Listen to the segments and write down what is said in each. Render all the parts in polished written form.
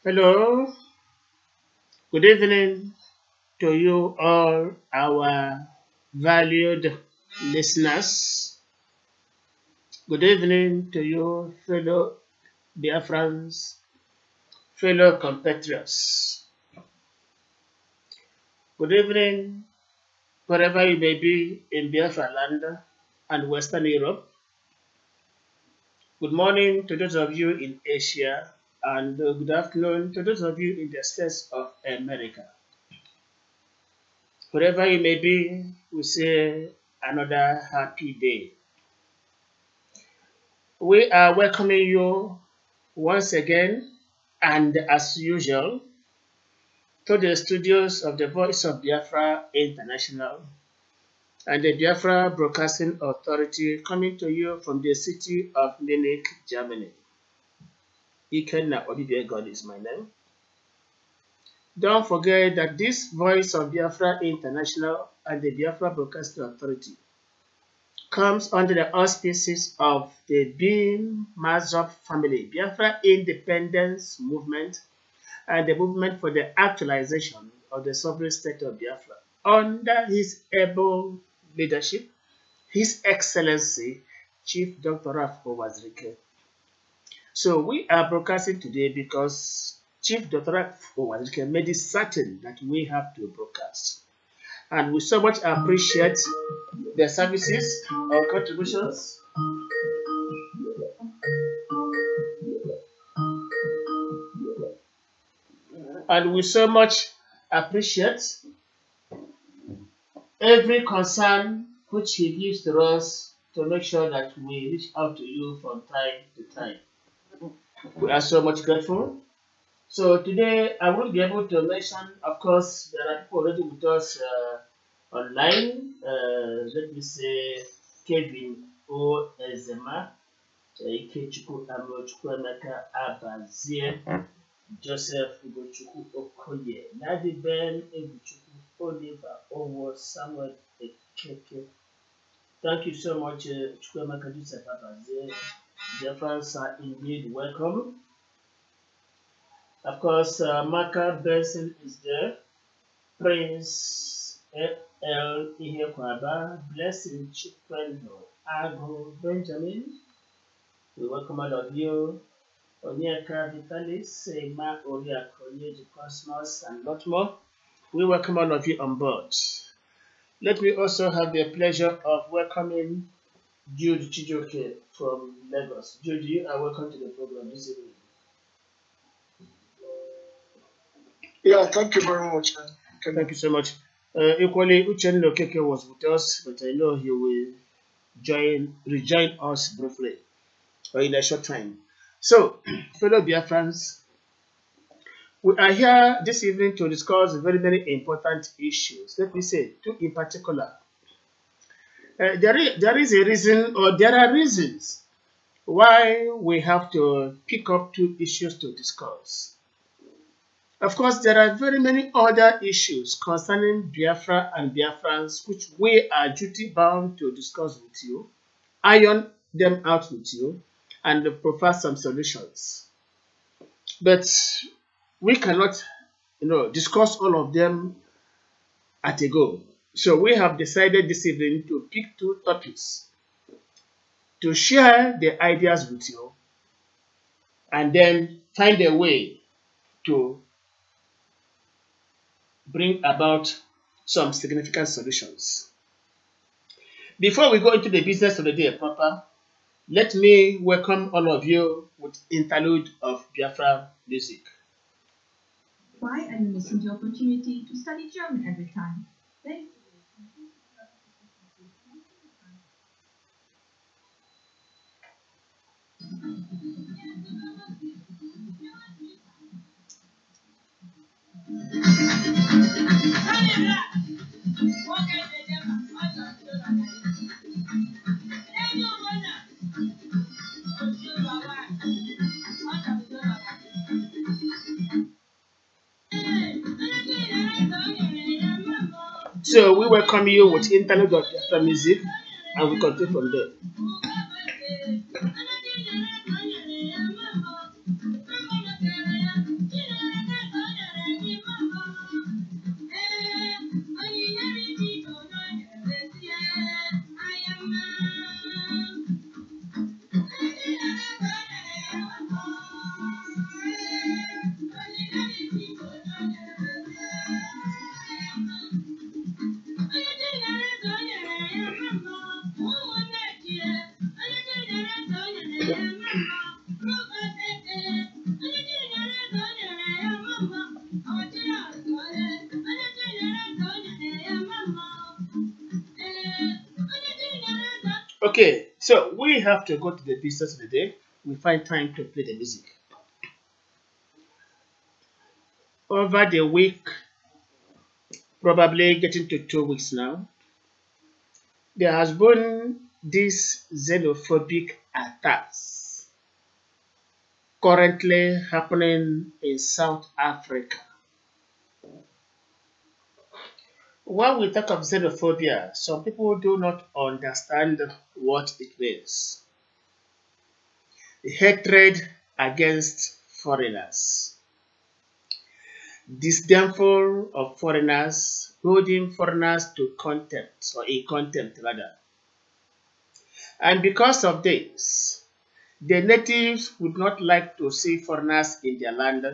Hello, good evening to you all, our valued listeners. Good evening to you, fellow Biafrans, fellow compatriots. Good evening, wherever you may be in Biafra land and Western Europe. Good morning to those of you in Asia, and good afternoon to those of you in the States of America. Wherever you may be, we say another happy day. We are welcoming you once again and as usual to the studios of the Voice of Biafra International and the Biafra Broadcasting Authority, coming to you from the city of Munich, Germany. Ikenna Odibia is my name. Don't forget that this Voice of Biafra International and the Biafra Broadcasting Authority comes under the auspices of the bim-massob family, Biafra Independence Movement, and the movement for the actualization of the sovereign state of Biafra. Under his able leadership, His Excellency Chief Dr. Raf Owazirike. So we are broadcasting today because Chief Dr. Raf Owazirike made it certain that we have to broadcast. And we so much appreciate their services or contributions. And we so much appreciate every concern which he gives to us to make sure that we reach out to you from time to time. We are so much grateful. So today I won't be able to mention, of course, there are people already with us online. Let me say Kevin O. Ezema, Ikechukwu Amochukwemeka Abazie, Joseph Ugochukwu Okoye, Nadi Ben Ebuchukwu, Oliver Owo, Samuel Ekeke. Thank you so much, Chukwemeka Joseph Abazie. Dear friends are indeed welcome. Of course, Maka Benson is there. Prince L. Ihekwaba, Blessing Chikwendo, Ago Benjamin. We welcome all of you. Onyeka Vitalis, Sema Oria Konye, the Cosmos, and a lot more. We welcome all of you on board. Let me also have the pleasure of welcoming Jude Chijoke from Lagos. Jude, you are welcome to the program this evening. Yeah, thank you very much. Thank you so much. Equally, Uchenlo Keke was with us, but I know he will rejoin us briefly or in a short time. So, fellow Biafrans, we are here this evening to discuss very, very important issues. Let me say two in particular. There is a reason, or there are reasons, why we have to pick up two issues to discuss. Of course, there are very many other issues concerning Biafra and Biafrans which we are duty bound to discuss with you, iron them out with you, and provide some solutions. But we cannot, discuss all of them at a go. So we have decided this evening to pick two topics to share the ideas with you and then find a way to bring about some significant solutions. Before we go into the business of the day proper, let me welcome all of you with interlude of Biafra music. Why are you missing the opportunity to study German every time? Thank you. So we welcome you with interlude of Biafra music and we continue from there. Okay, so we have to go to the business of the day. We find time to play the music. Over the week, probably getting to 2 weeks now, there has been these xenophobic attacks currently happening in South Africa. When we talk of xenophobia, some people do not understand what it means. Hatred against foreigners, disdainful of foreigners, holding foreigners to contempt, or in contempt rather. And because of this, the natives would not like to see foreigners in their land,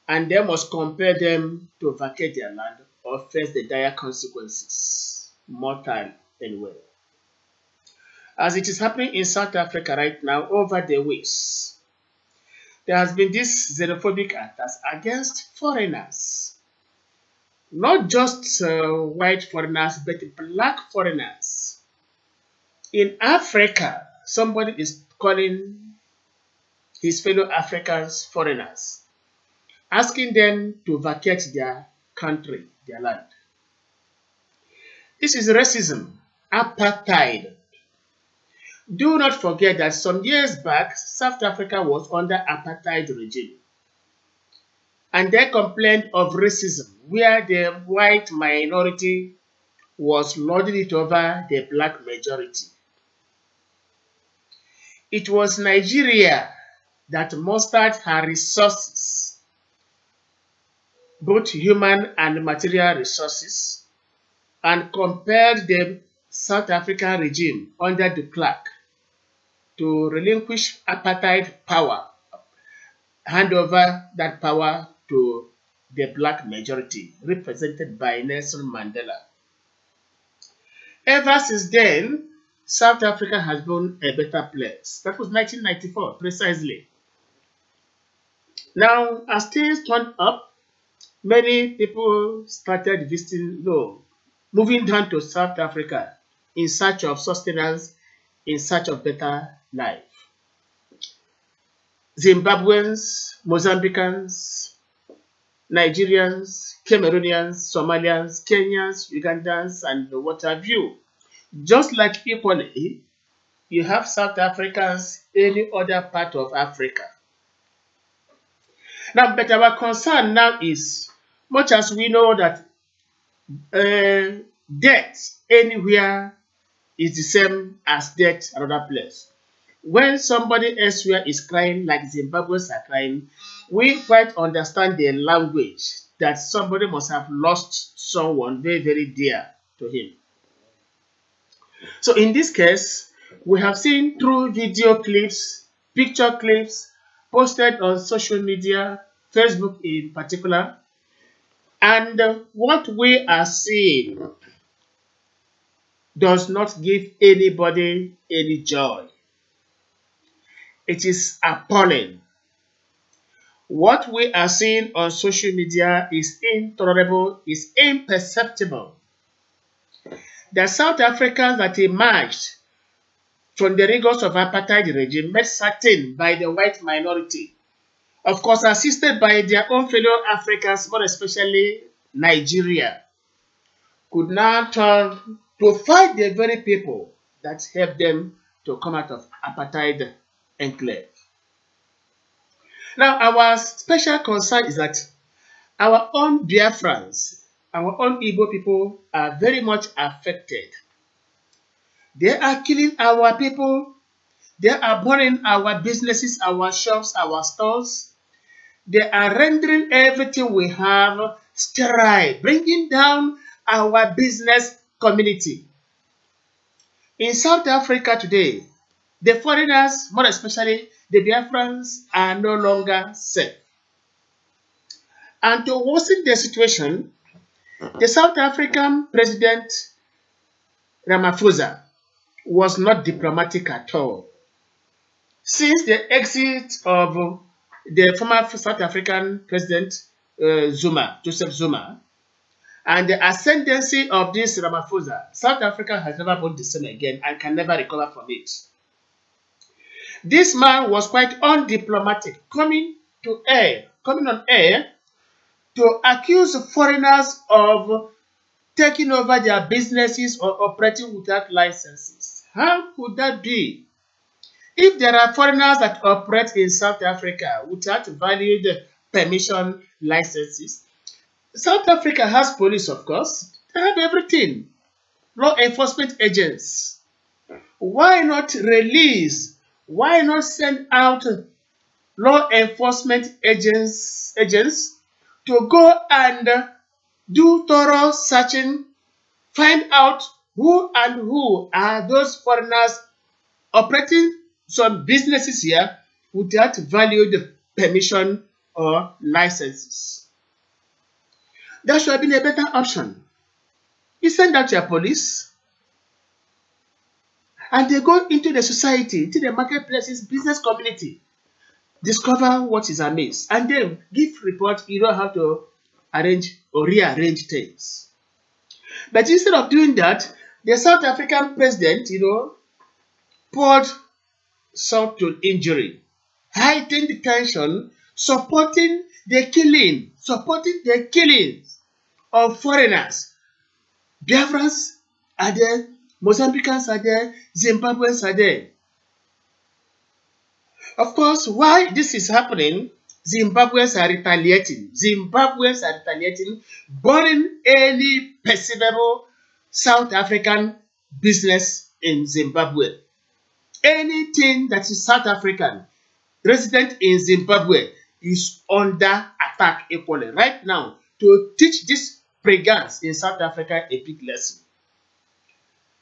and they must compel them to vacate their land or face the dire consequences, mortal anyway. As it is happening in South Africa right now, over the weeks, there has been this xenophobic attacks against foreigners. Not just white foreigners, but black foreigners. In Africa, somebody is calling his fellow Africans foreigners, asking them to vacate their country, their land. This is racism, apartheid. Do not forget that some years back, South Africa was under apartheid regime. And they complained of racism, where the white minority was lording it over the black majority. It was Nigeria that mustered her resources, both human and material resources, and compelled the South African regime under de Klerk to relinquish apartheid power, hand over that power to the black majority, represented by Nelson Mandela. Ever since then, South Africa has been a better place. That was 1994, precisely. Now, as things turned up, many people started visiting, moving down to South Africa in search of sustenance, in search of better life. Zimbabweans, Mozambicans, Nigerians, Cameroonians, Somalians, Kenyans, Ugandans, and what have you. Just like equally, you have South Africans any other part of Africa. Now, but our concern now is, much as we know that death anywhere is the same as death another place. When somebody elsewhere is crying like Zimbabweans are crying, we quite understand the language that somebody must have lost someone very, very dear to him. So in this case, we have seen through video clips, picture clips, posted on social media, Facebook in particular, and what we are seeing does not give anybody any joy. It is appalling. What we are seeing on social media is intolerable, is imperceptible. The South Africans that emerged from the rigors of apartheid regime, made certain by the white minority, of course assisted by their own fellow Africans, more especially Nigeria, could now turn to fight the very people that helped them to come out of apartheid enclave. Now, our special concern is that our own Biafrans, our own Igbo people are very much affected. They are killing our people. They are burning our businesses, our shops, our stores. They are rendering everything we have sterile, bringing down our business community. In South Africa today, the foreigners, more especially the Biafrans, are no longer safe. And to worsen the situation, the South African President Ramaphosa was not diplomatic at all. Since the exit of the former South African President Joseph Zuma, and the ascendancy of this Ramaphosa, South Africa has never been the same again and can never recover from it. This man was quite undiplomatic, coming on air to accuse foreigners of taking over their businesses or operating without licenses. How could that be? If there are foreigners that operate in South Africa without valid permission licenses, South Africa has police, of course. They have everything. Law enforcement agents. Why not release? Why not send out law enforcement agents to go and do thorough searching, find out who are those foreigners operating some businesses here without valid permission or licenses? That should have been a better option. You send out your police and they go into the society, into the marketplaces, business community, discover what is amiss, and then give report. You don't have to arrange or rearrange things. But instead of doing that, the South African president, poured salt to injury, heightened the tension, supporting the killing of foreigners. Biafrans are there, Mozambicans are there, Zimbabweans are there. Of course, why this is happening, Zimbabweans are retaliating, burning any perceivable South African business in Zimbabwe. Anything that is South African, resident in Zimbabwe, is under attack equally right now to teach these brigands in South Africa a big lesson.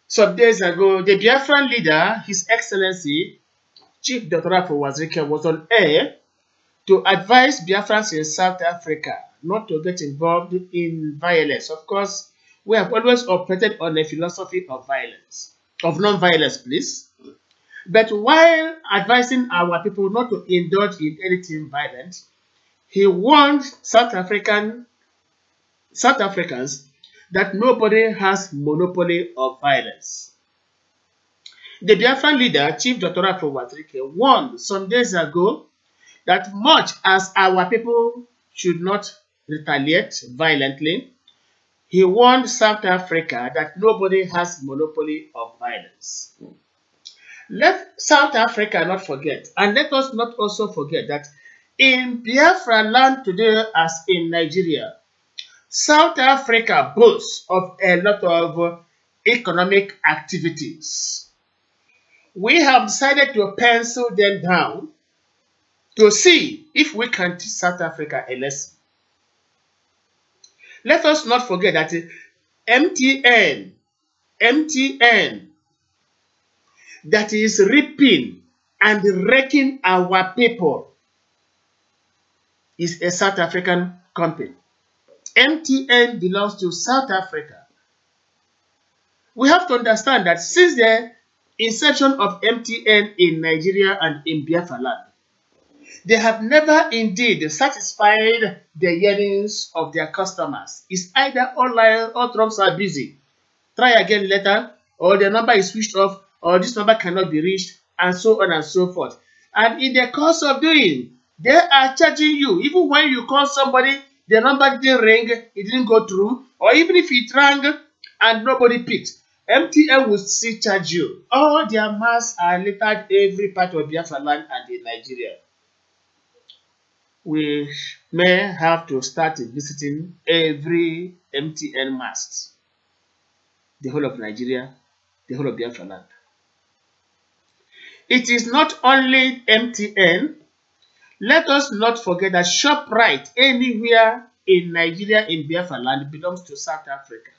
Some days ago, the Biafran leader, His Excellency, Chief Dr. Wazirike, was on air to advise Biafrans in South Africa not to get involved in violence. Of course, we have always operated on a philosophy of non-violence, please. But while advising our people not to indulge in anything violent, he warned South Africans that nobody has monopoly of violence. The Biafran leader, Chief Dr. Wazirike, warned some days ago that much as our people should not retaliate violently, he warned South Africa that nobody has monopoly of violence. Let South Africa not forget, and let us not also forget that in Biafra land today, as in Nigeria, South Africa boasts of a lot of economic activities. We have decided to pencil them down to see if we can teach South Africa a lesson. Let us not forget that MTN, that is reaping and wrecking our people, is a South African company. MTN belongs to South Africa. We have to understand that since the inception of MTN in Nigeria and in Biafra land, they have never indeed satisfied the yearnings of their customers. It's either online or drums are busy. Try again later, or the number is switched off, or this number cannot be reached, and so on and so forth. And in the course of doing, they are charging you. Even when you call somebody, the number didn't ring, it didn't go through, or even if it rang and nobody picked, MTN will still charge you. All their masks are littered every part of Biafra land and in Nigeria. We may have to start visiting every MTN mast, the whole of Nigeria, the whole of Biafra land. It is not only MTN. Let us not forget that ShopRite anywhere in Nigeria, in Biafra land, belongs to South Africa.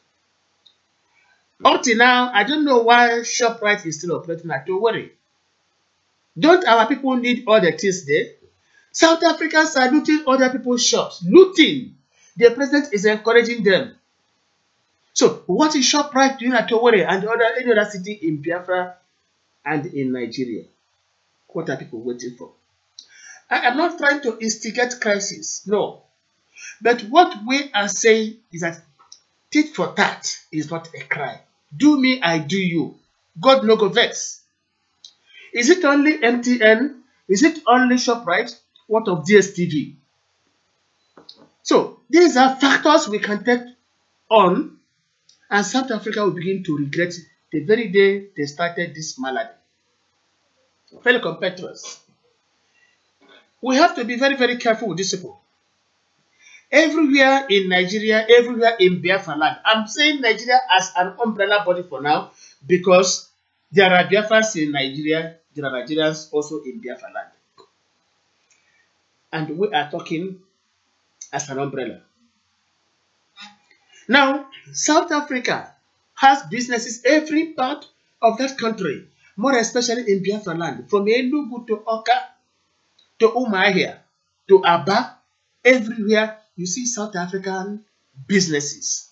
Up to now, I don't know why ShopRite is still operating. Don't worry. Don't our people need all the things there? South Africans are looting other people's shops. Looting. The president is encouraging them. So, what is ShopRite doing at Owerri and any other city in Biafra and in Nigeria? What are people waiting for? I am not trying to instigate crisis, no. But what we are saying is that Tit for tat is not a crime. Do me, I do you. God no go vex. Is it only MTN? Is it only ShopRite? What of DSTV? So these are factors we can take on, and South Africa will begin to regret the very day they started this malady. Fellow compatriots, we have to be very, very careful with these people. Everywhere in Nigeria, everywhere in Biafra land. I'm saying Nigeria as an umbrella body for now because there are Biafrans in Nigeria, there are Nigerians also in Biafra land. And we are talking as an umbrella. Now, South Africa has businesses every part of that country, more especially in Biafra land, from Enugu to Oka to Umuahia to Aba, everywhere you see South African businesses.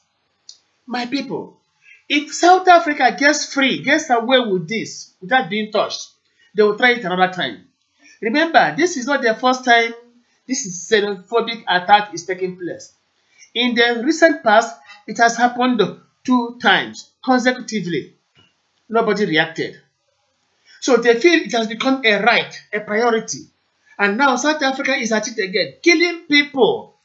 My people, if South Africa gets free, gets away with this without being touched, they will try it another time. Remember, this is not the first time this xenophobic attack is taking place. In the recent past, it has happened 2 times consecutively. Nobody reacted. So they feel it has become a right, a priority. And now South Africa is at it again, killing people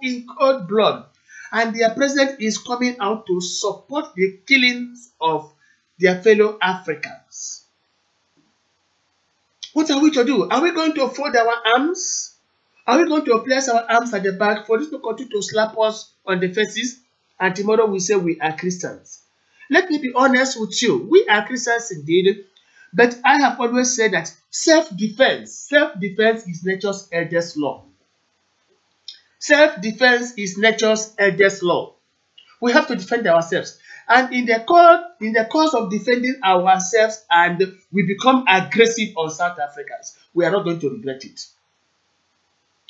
in cold blood. And their president is coming out to support the killings of their fellow Africans. What are we to do? Are we going to fold our arms? Are we going to place our arms at the back for this to continue to slap us on the faces? And tomorrow we say we are Christians. Let me be honest with you. We are Christians indeed. But I have always said that self-defense is nature's eldest law. Self-defense is nature's eldest law. We have to defend ourselves. And in the course of defending ourselves and we become aggressive on South Africans, we are not going to regret it.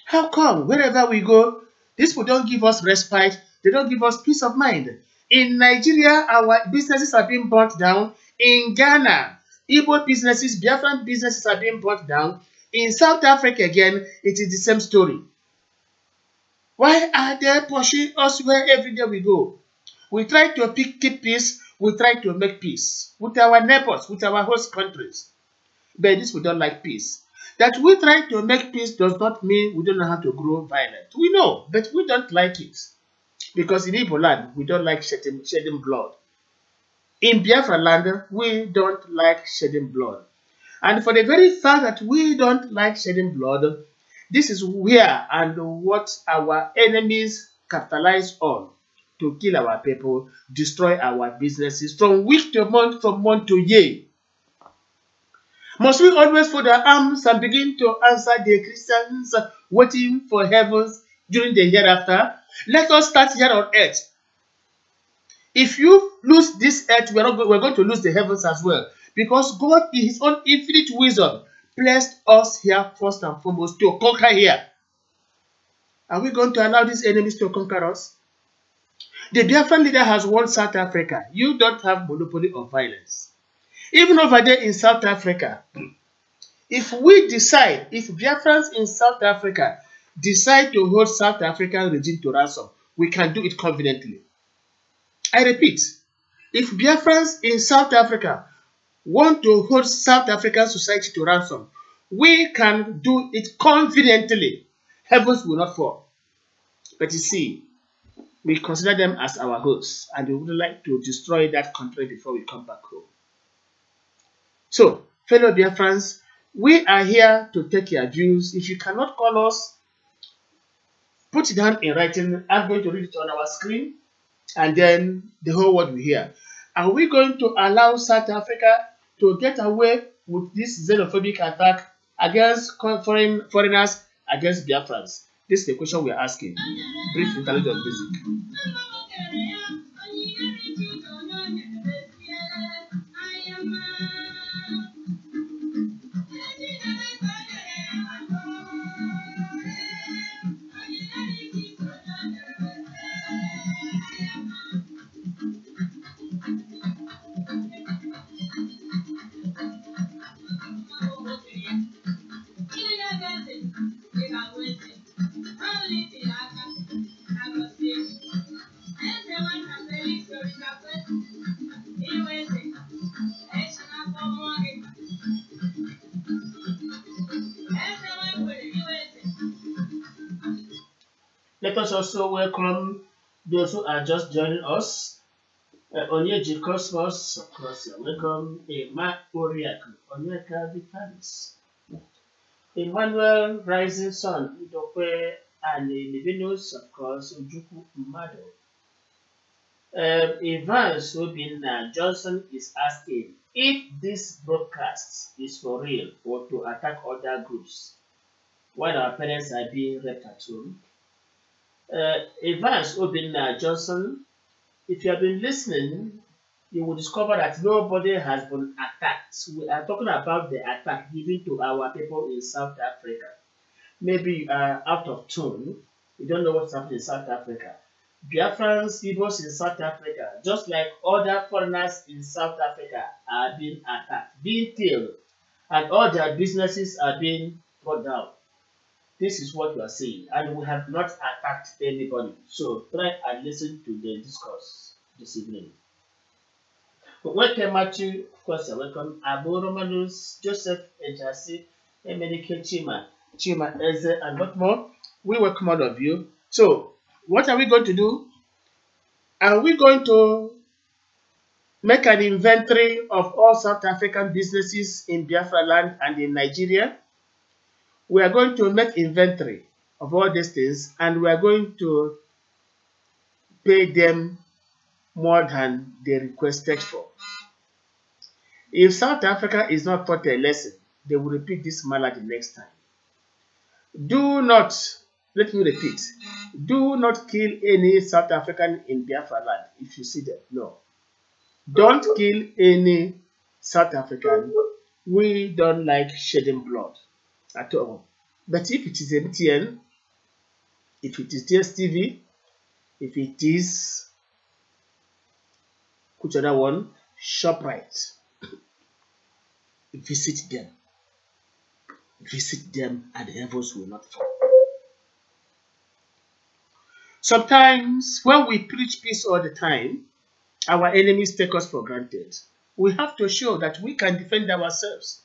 How come wherever we go, these people don't give us respite, they don't give us peace of mind? In Nigeria, our businesses are being burnt down. In Ghana, Igbo businesses, Biafran businesses are being burnt down. In South Africa again, it is the same story. Why are they pushing us where every day we go? We try to keep peace, we try to make peace with our neighbors, with our host countries. But this we don't like peace. That we try to make peace does not mean we don't know how to grow violent. We know, but we don't like it. Because in Igbo land, we don't like shedding blood. In Biafra land, we don't like shedding blood. And for the very fact that we don't like shedding blood, this is where and what our enemies capitalize on to kill our people, destroy our businesses from week to month, from month to year. Must we always fold our arms and begin to answer the Christians waiting for heavens during the hereafter? Let us start here on earth. If you lose this earth, we're going to lose the heavens as well. Because God, in His own infinite wisdom, placed us here first and foremost to conquer here. Are we going to allow these enemies to conquer us? The Biafran leader has warned South Africa, you don't have monopoly of violence. Even over there in South Africa, if Biafrans in South Africa decide to hold South African regime to ransom, we can do it confidently. I repeat, if Biafrans in South Africa want to hold South African society to ransom, we can do it confidently. Heavens will not fall. But you see, we consider them as our hosts, and we would like to destroy that country before we come back home. So, fellow Biafrans, we are here to take your views. If you cannot call us, put it down in writing. I'm going to read it on our screen, and then the whole world will hear. Are we going to allow South Africa to get away with this xenophobic attack against foreigners, against Biafrans? This is the question we are asking. Brief intelligence basic. Let us also welcome those who are just joining us. Onyeji Cosmos, of course, you're welcome. Emma Oriaku, Onyeka Vitalis. Emmanuel Rising Sun, Udokwe, and Livinus, of course, Ujuku Umado. Evans Obinna Johnson is asking if this broadcast is for real or to attack other groups while our parents are being raped at home. Evans Obinna Johnson, if you have been listening, you will discover that nobody has been attacked. We are talking about the attack given to our people in South Africa. Maybe you are out of tune. You don't know what's happening in South Africa. Biafrans, Igbos in South Africa, just like other foreigners in South Africa, are being attacked, being killed, and all their businesses are being brought down. This is what you are saying, and we have not attacked anybody. So try and listen to the discourse this evening. Welcome, Matthew. Of course, you're welcome. Abu Romanus, Joseph Ejasi, Emenike Chima Eze, and what more. We welcome all of you. So, what are we going to do? Are we going to make an inventory of all South African businesses in Biafra land and in Nigeria? We are going to make inventory of all these things, and we are going to pay them more than they requested for. If South Africa is not taught a lesson, they will repeat this malady next time. Do not, let me repeat, do not kill any South African in Biafra land if you see them. No. Don't kill any South African. We don't like shedding blood at all. But if it is MTN, if it is DSTV, if it is which other one, ShopRite, visit them. Visit them and the heavens will not fall. Sometimes when we preach peace all the time, our enemies take us for granted. We have to show that we can defend ourselves.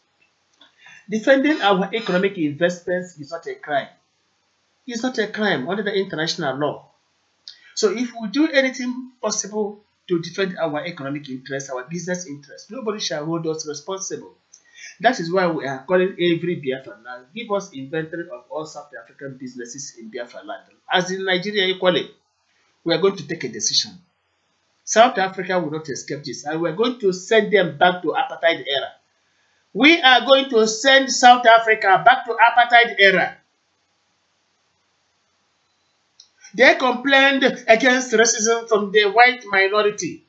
Defending our economic investments is not a crime. It's not a crime under the international law. So if we do anything possible to defend our economic interests, our business interests, nobody shall hold us responsible. That is why we are calling every Biafra land. Give us inventory of all South African businesses in Biafra land. As in Nigeria equally, we are going to take a decision. South Africa will not escape this, and we are going to send them back to apartheid era. We are going to send South Africa back to apartheid era. They complained against racism from the white minority.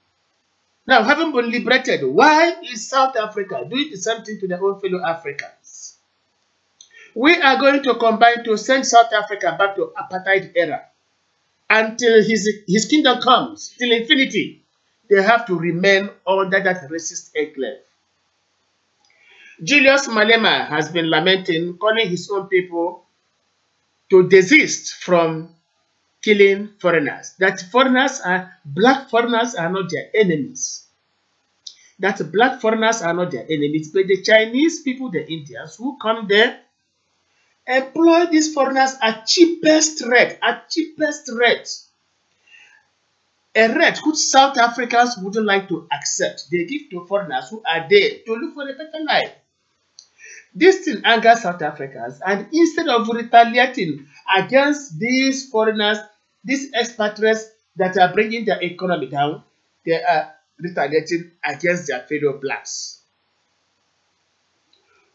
Now, having been liberated, why is South Africa doing the same thing to their own fellow Africans? We are going to combine to send South Africa back to apartheid era. Until his kingdom comes, till infinity, they have to remain under that racist enclave. Julius Malema has been lamenting, calling his own people to desist from killing foreigners. That black foreigners are not their enemies. That black foreigners are not their enemies, but the Chinese people, the Indians who come there, employ these foreigners at cheapest rate, a rate which South Africans wouldn't like to accept. They give to foreigners who are there to look for a better life. This thing angers South Africans, and instead of retaliating against these foreigners, these expatriates that are bringing their economy down, they are retaliating against their fellow blacks.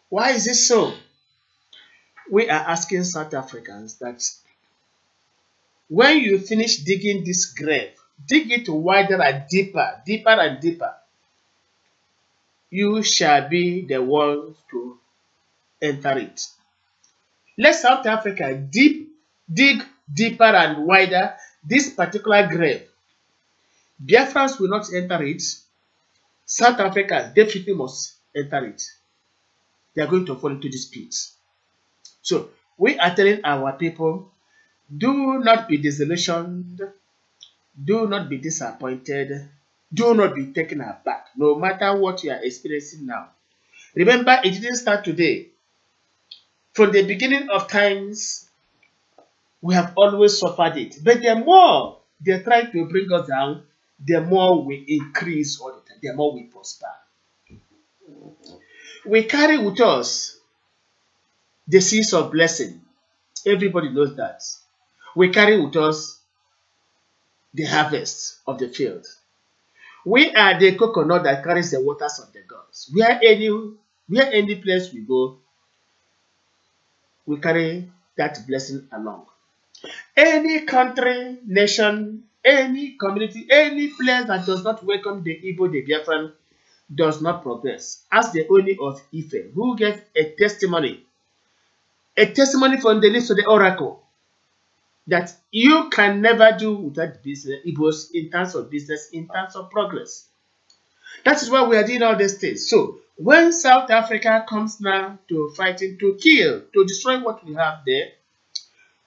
Why is it so? We are asking South Africans that when you finish digging this grave, dig it wider and deeper, deeper and deeper. You shall be the one to enter it. Let South Africa dig deeper and wider this particular grave. Biafrans will not enter it. South Africa definitely must enter it. They are going to fall into this pit. So we are telling our people, do not be disillusioned, do not be disappointed, do not be taken aback, no matter what you are experiencing now. Remember, it didn't start today. From the beginning of times, We have always suffered it. But the more they try to bring us down, the more we increase all the time, the more we prosper. We carry with us the seeds of blessing. Everybody knows that. We carry with us the harvest of the field. We are the coconut that carries the waters of the gods. Where any place we go, we carry that blessing along. Any country, nation, any community, any place that does not welcome the Igbo, the Biafran, does not progress. Ask the Oni of Ife, who gets a testimony from the lips of the oracle, that you can never do without business, Igbos, in terms of business, in terms of progress. That is why we are doing all these things. So, when South Africa comes now to fighting, to kill, to destroy what we have there,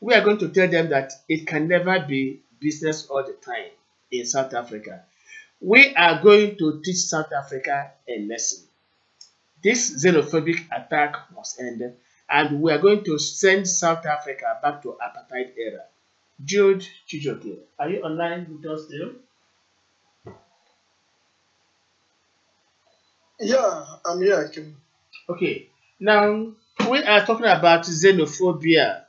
we are going to tell them that it can never be business all the time in South Africa. We are going to teach South Africa a lesson. This xenophobic attack must end, and we are going to send South Africa back to apartheid era. Jude Chijoke, are you online with us still? Yeah, I'm here. I can. Okay, now we are talking about xenophobia.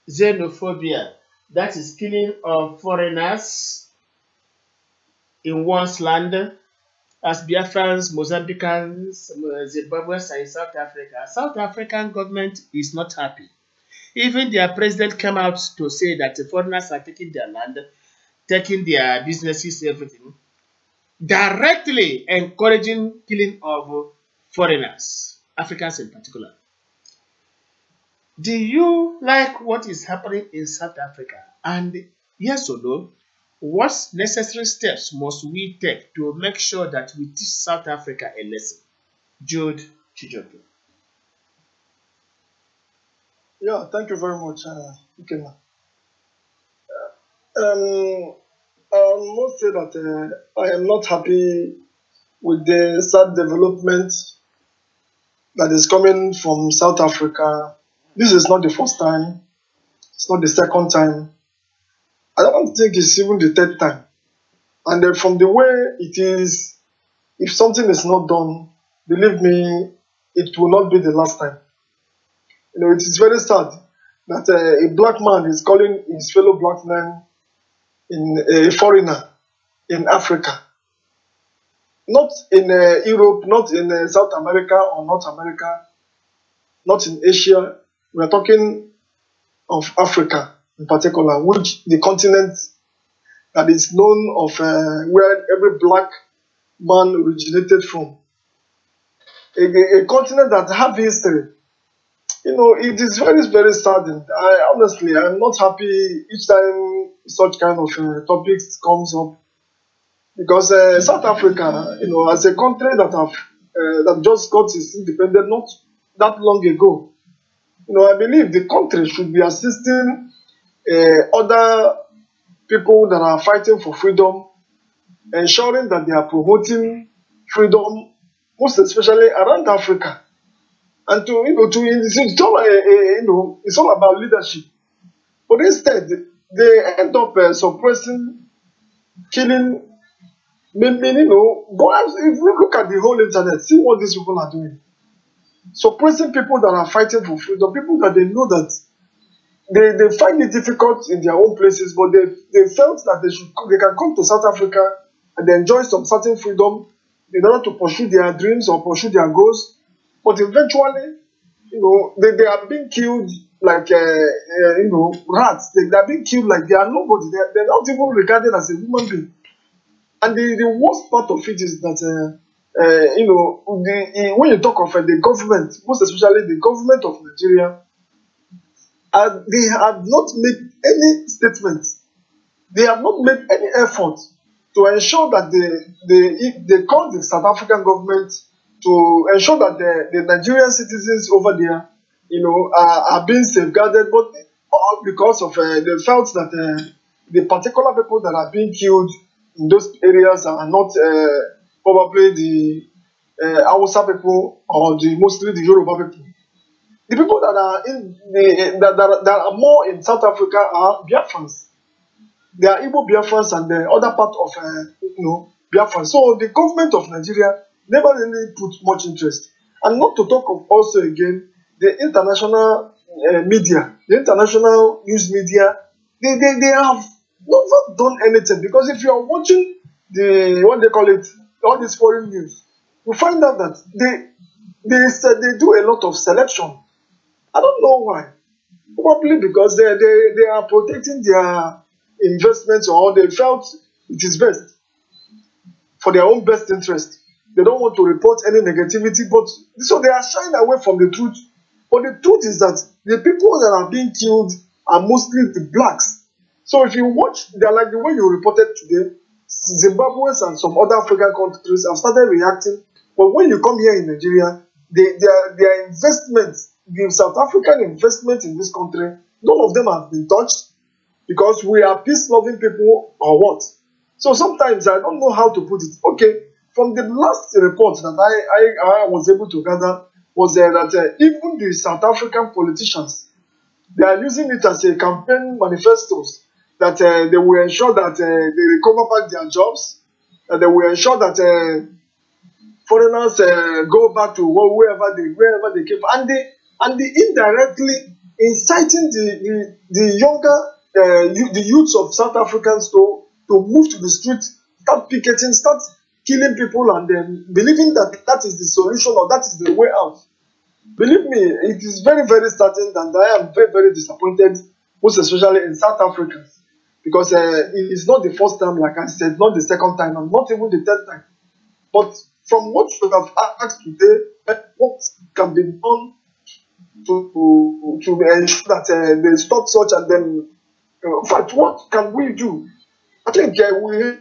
Xenophobia, that is killing of foreigners in one's land, as Biafrans, Mozambicans, Zimbabweans are in South Africa. South African government is not happy. Even their president came out to say that the foreigners are taking their land, taking their businesses, everything, directly encouraging killing of foreigners, Africans in particular. Do you like what is happening in South Africa? And yes or no, what necessary steps must we take to make sure that we teach South Africa a lesson? Jude Chijoke. Yeah, thank you very much. Okay, I must say that I am not happy with the sad development that is coming from South Africa. This is not the first time. It's not the second time. I don't think it's even the third time. And from the way it is, if something is not done, believe me, it will not be the last time. You know, it is very sad that a black man is calling his fellow black man a foreigner in Africa. Not in Europe, not in South America or North America, not in Asia. We are talking of Africa in particular, which the continent that is known of where every black man originated from. A continent that have history. You know, it is very, very saddened. I'm not happy each time such kind of topics comes up, because South Africa, you know, as a country that just got its independence not that long ago, you know, I believe the country should be assisting other people that are fighting for freedom, ensuring that they are promoting freedom, most especially around Africa. And it's all about leadership. But instead, they end up suppressing, killing. Maybe, if you look at the whole internet, see what these people are doing. Suppressing people that are fighting for freedom, people that they know that they find it difficult in their own places, but they felt that they can come to South Africa and enjoy some certain freedom in order to pursue their dreams or pursue their goals. But eventually, you know, they are being killed like rats. They are being killed like they are nobody. They're not even regarded as a human being. And the worst part of it is that when you talk of the government, most especially the government of Nigeria, they have not made any statements. They have not made any effort to ensure that they call the South African government to ensure that the Nigerian citizens over there, you know, are being safeguarded, but all because of they felt that the particular people that are being killed in those areas are not probably the Hausa people or mostly the Yoruba people. The people that are in that are more in South Africa are Biafrans. They are Igbo Biafrans and the other part of Biafra. So the government of Nigeria never really put much interest. And not to talk of also again the international media, the international news media, they have never done anything, because if you are watching the what they call it, all this foreign news, you find out that they do a lot of selection. I don't know why. Probably because they are protecting their investments, or they felt it is best for their own best interest. They don't want to report any negativity, but so they are shying away from the truth. But the truth is that the people that are being killed are mostly the blacks. So if you watch, they're like the way you reported today, Zimbabweans and some other African countries have started reacting. But when you come here in Nigeria, their investments, the South African investment in this country, none of them have been touched, because we are peace-loving people or what. So sometimes I don't know how to put it. Okay, from the last report that I was able to gather was that even the South African politicians, they are using it as a campaign manifestos, that they will ensure that they recover back their jobs, that they will ensure that foreigners go back to wherever they came, and they indirectly inciting the younger the youths of South Africans to move to the street, start picketing, start killing people, and then believing that that is the solution or that is the way out. Believe me, it is very, very certain, and I am very, very disappointed, most especially in South Africa, because it is not the first time, like I said, not the second time, and not even the third time. But from what you have asked today, what can be done to ensure that they stop such, and then in fact, what can we do? I think we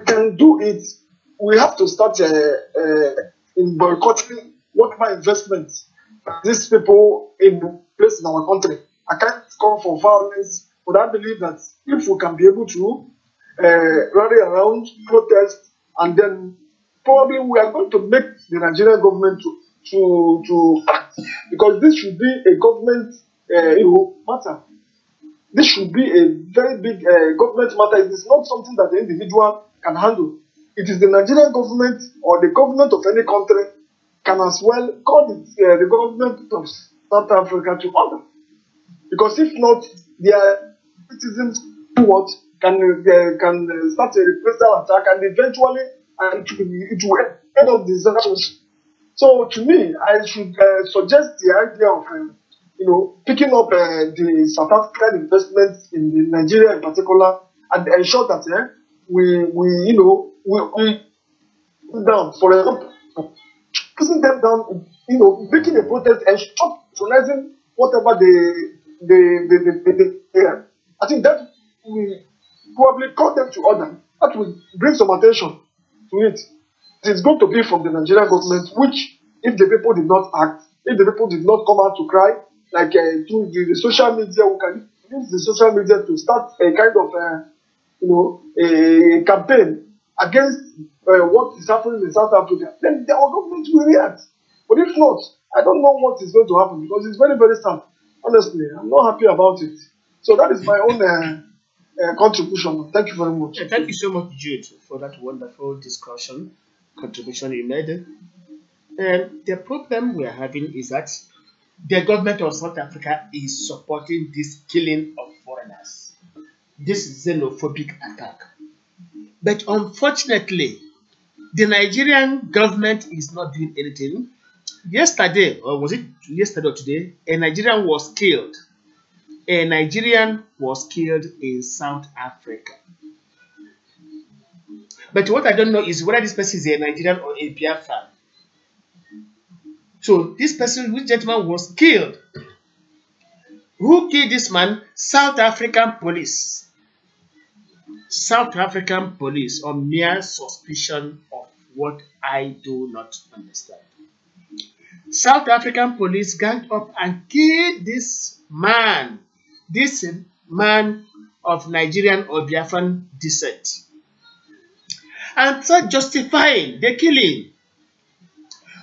can do it. We have to start in boycotting whatever investment these people in place in our country. I can't call for violence, but I believe that if we can be able to rally around, protest, and then probably we are going to make the Nigerian government to act, because this should be a government matter. This should be a very big government matter. It is not something that the individual can handle. It is the Nigerian government or the government of any country can as well call the government of South Africa to order. Because if not, their citizens can start a reprisal attack, and eventually it will end up disasters. So to me, I should suggest the idea of picking up the South African investments in Nigeria in particular, and ensure that we down, for example, putting them down, making a protest and stop patronizing whatever they I think that will probably call them to order. That will bring some attention to it. It is going to be from the Nigerian government, which, if the people did not act, if the people did not come out to cry, like through the social media, we can use the social media to start a kind of a campaign against what is happening in South Africa. Then our government will react. But if not, I don't know what is going to happen, because it's very, very sad. Honestly, I'm not happy about it. So that is my own contribution. Thank you very much. Yeah, thank you so much, Jude, for that wonderful contribution you made. The problem we are having is that the government of South Africa is supporting this killing of foreigners, this xenophobic attack. But unfortunately, the Nigerian government is not doing anything. Yesterday, or was it yesterday or today, a Nigerian was killed. A Nigerian was killed in South Africa. But what I don't know is whether this person is a Nigerian or a Biafra. So this person, which gentleman was killed. Who killed this man? South African police. South African police, on mere suspicion of what I do not understand. South African police ganged up and killed this man of Nigerian or Biafran descent, and start justifying the killing.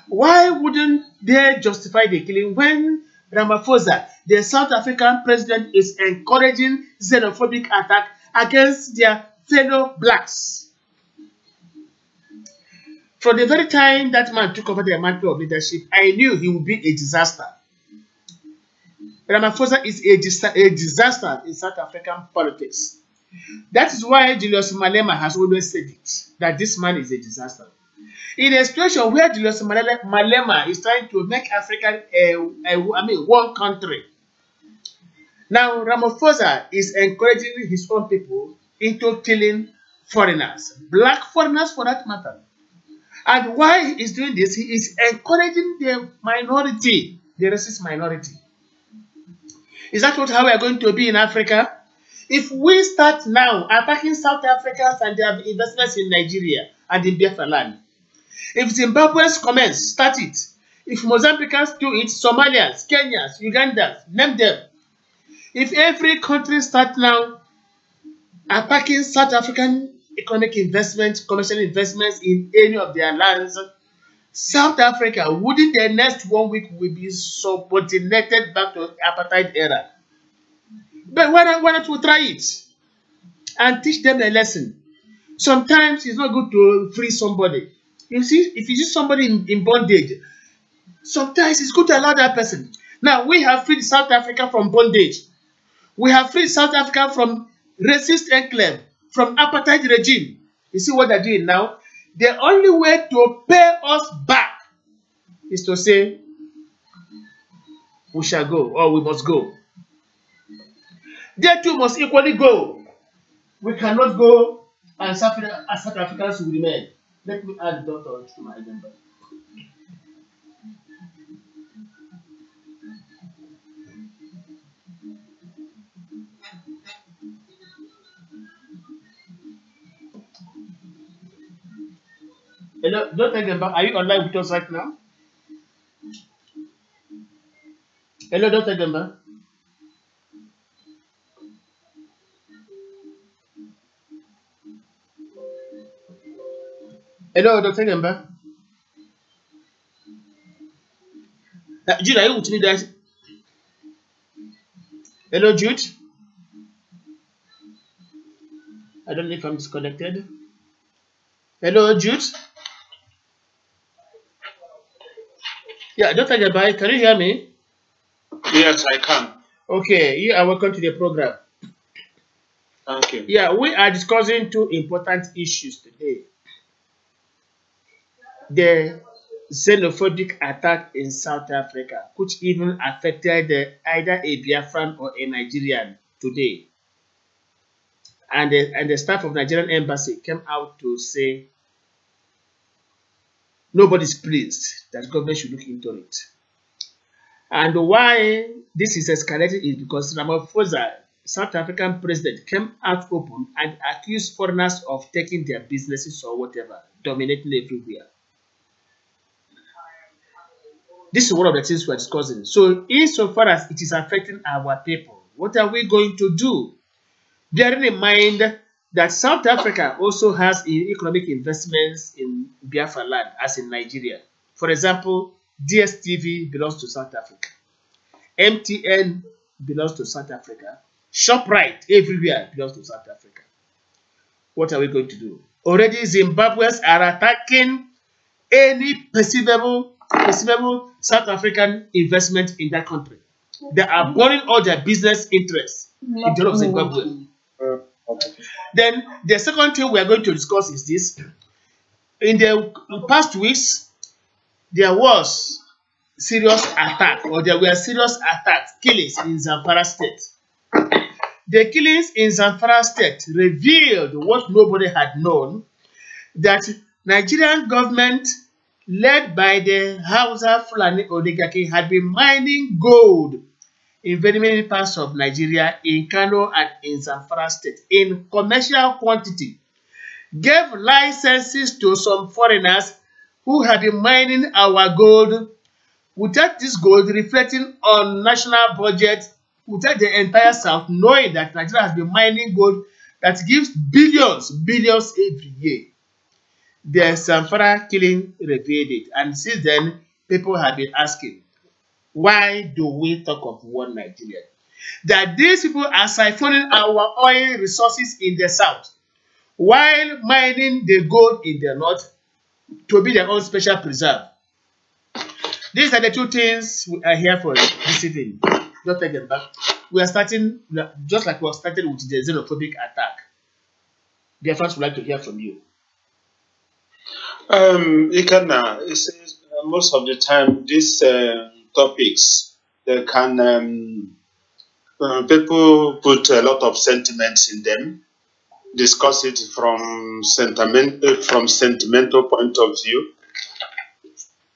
Why wouldn't they justify the killing when Ramaphosa, the South African president, is encouraging xenophobic attack against their fellow blacks. From the very time that man took over the mantle of leadership, I knew he would be a disaster. Ramaphosa is a disaster in South African politics. That is why Julius Malema has always said it, that this man is a disaster. In a situation where Julius Malema is trying to make Africa one country, now Ramaphosa is encouraging his own people into killing foreigners, black foreigners for that matter. And why he is doing this, he is encouraging the minority, the racist minority. Is that how we are going to be in Africa? If we start now attacking South Africans and their investments in Nigeria and in Biafra land, if Zimbabweans commence, start it. If Mozambicans do it, Somalians, Kenyans, Ugandans, name them. If every country start now attacking South African economic investments, commercial investments in any of their lands, South Africa, within the next 1 week, will be subordinated back to apartheid era. But why not we try it and teach them a lesson? Sometimes it's not good to free somebody. You see, if you see somebody in bondage, sometimes it's good to allow that person. Now, we have freed South Africa from bondage. We have freed South Africa from racist enclave, from apartheid regime. You see what they're doing now? The only way to pay us back is to say, we shall go, or we must go. They too must equally go. We cannot go, and South Africans will remain. Let me add that to my agenda. Hello, Dr. Gemba, are you online with us right now? Hello, Dr. Gemba. Hello, Dr. Gemba. Jude, are you with me there? Hello, Jude. I don't know if I'm disconnected. Hello, Jude. Yeah, Dr. Gabai, can you hear me? Yes, I can. Okay, you are welcome to the program. Thank you. Yeah, we are discussing two important issues today. The xenophobic attack in South Africa, which even affected either a Biafran or a Nigerian today. And the staff of Nigerian embassy came out to say nobody's pleased that government should look into it. And why this is escalating is because Ramaphosa, South African president, came out open and accused foreigners of taking their businesses or whatever, dominating everywhere. This is one of the things we're discussing. So, insofar as it is affecting our people, what are we going to do? Bearing in mind that South Africa also has economic investments in Biafra land, as in Nigeria. For example, DSTV belongs to South Africa. MTN belongs to South Africa. ShopRite everywhere belongs to South Africa. What are we going to do? Already Zimbabweans are attacking any perceivable South African investment in that country. They are burning all their business interests in terms of Zimbabwe. Then the second thing we are going to discuss is this. In the past weeks, there was serious attack, or there were serious attacks, killings in Zamfara state. The killings in Zamfara state revealed what nobody had known, that Nigerian government led by the Hausa Fulani oligarchy had been mining gold in very many parts of Nigeria, in Kano and in Zamfara state, in commercial quantity, gave licenses to some foreigners who had been mining our gold without this gold reflecting on national budget, without the entire South knowing that Nigeria has been mining gold that gives billions every year. The Zamfara killing revealed it, and since then, people have been asking, Why do we talk of one Nigeria? That these people are siphoning our oil resources in the south while mining the gold in the north to be their own special preserve. These are the two things we are here for this evening. Don't take them back. We are starting, just like we were started with the xenophobic attack. Biafrans would like to hear from you. Most of the time, these topics, they can people put a lot of sentiments in them, discuss it from sentimental point of view.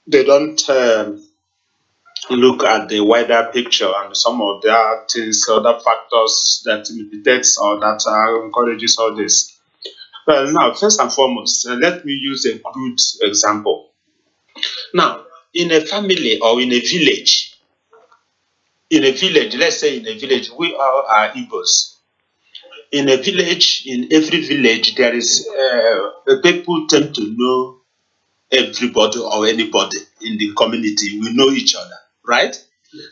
They don't look at the wider picture and some of the things, other factors that militates or that encourages all this. Well, now, first and foremost, let me use a crude example. Now, in a family or in a village, let's say in a village, we all are Igbos. In a village, in every village, there is people tend to know everybody or anybody in the community. We know each other, right?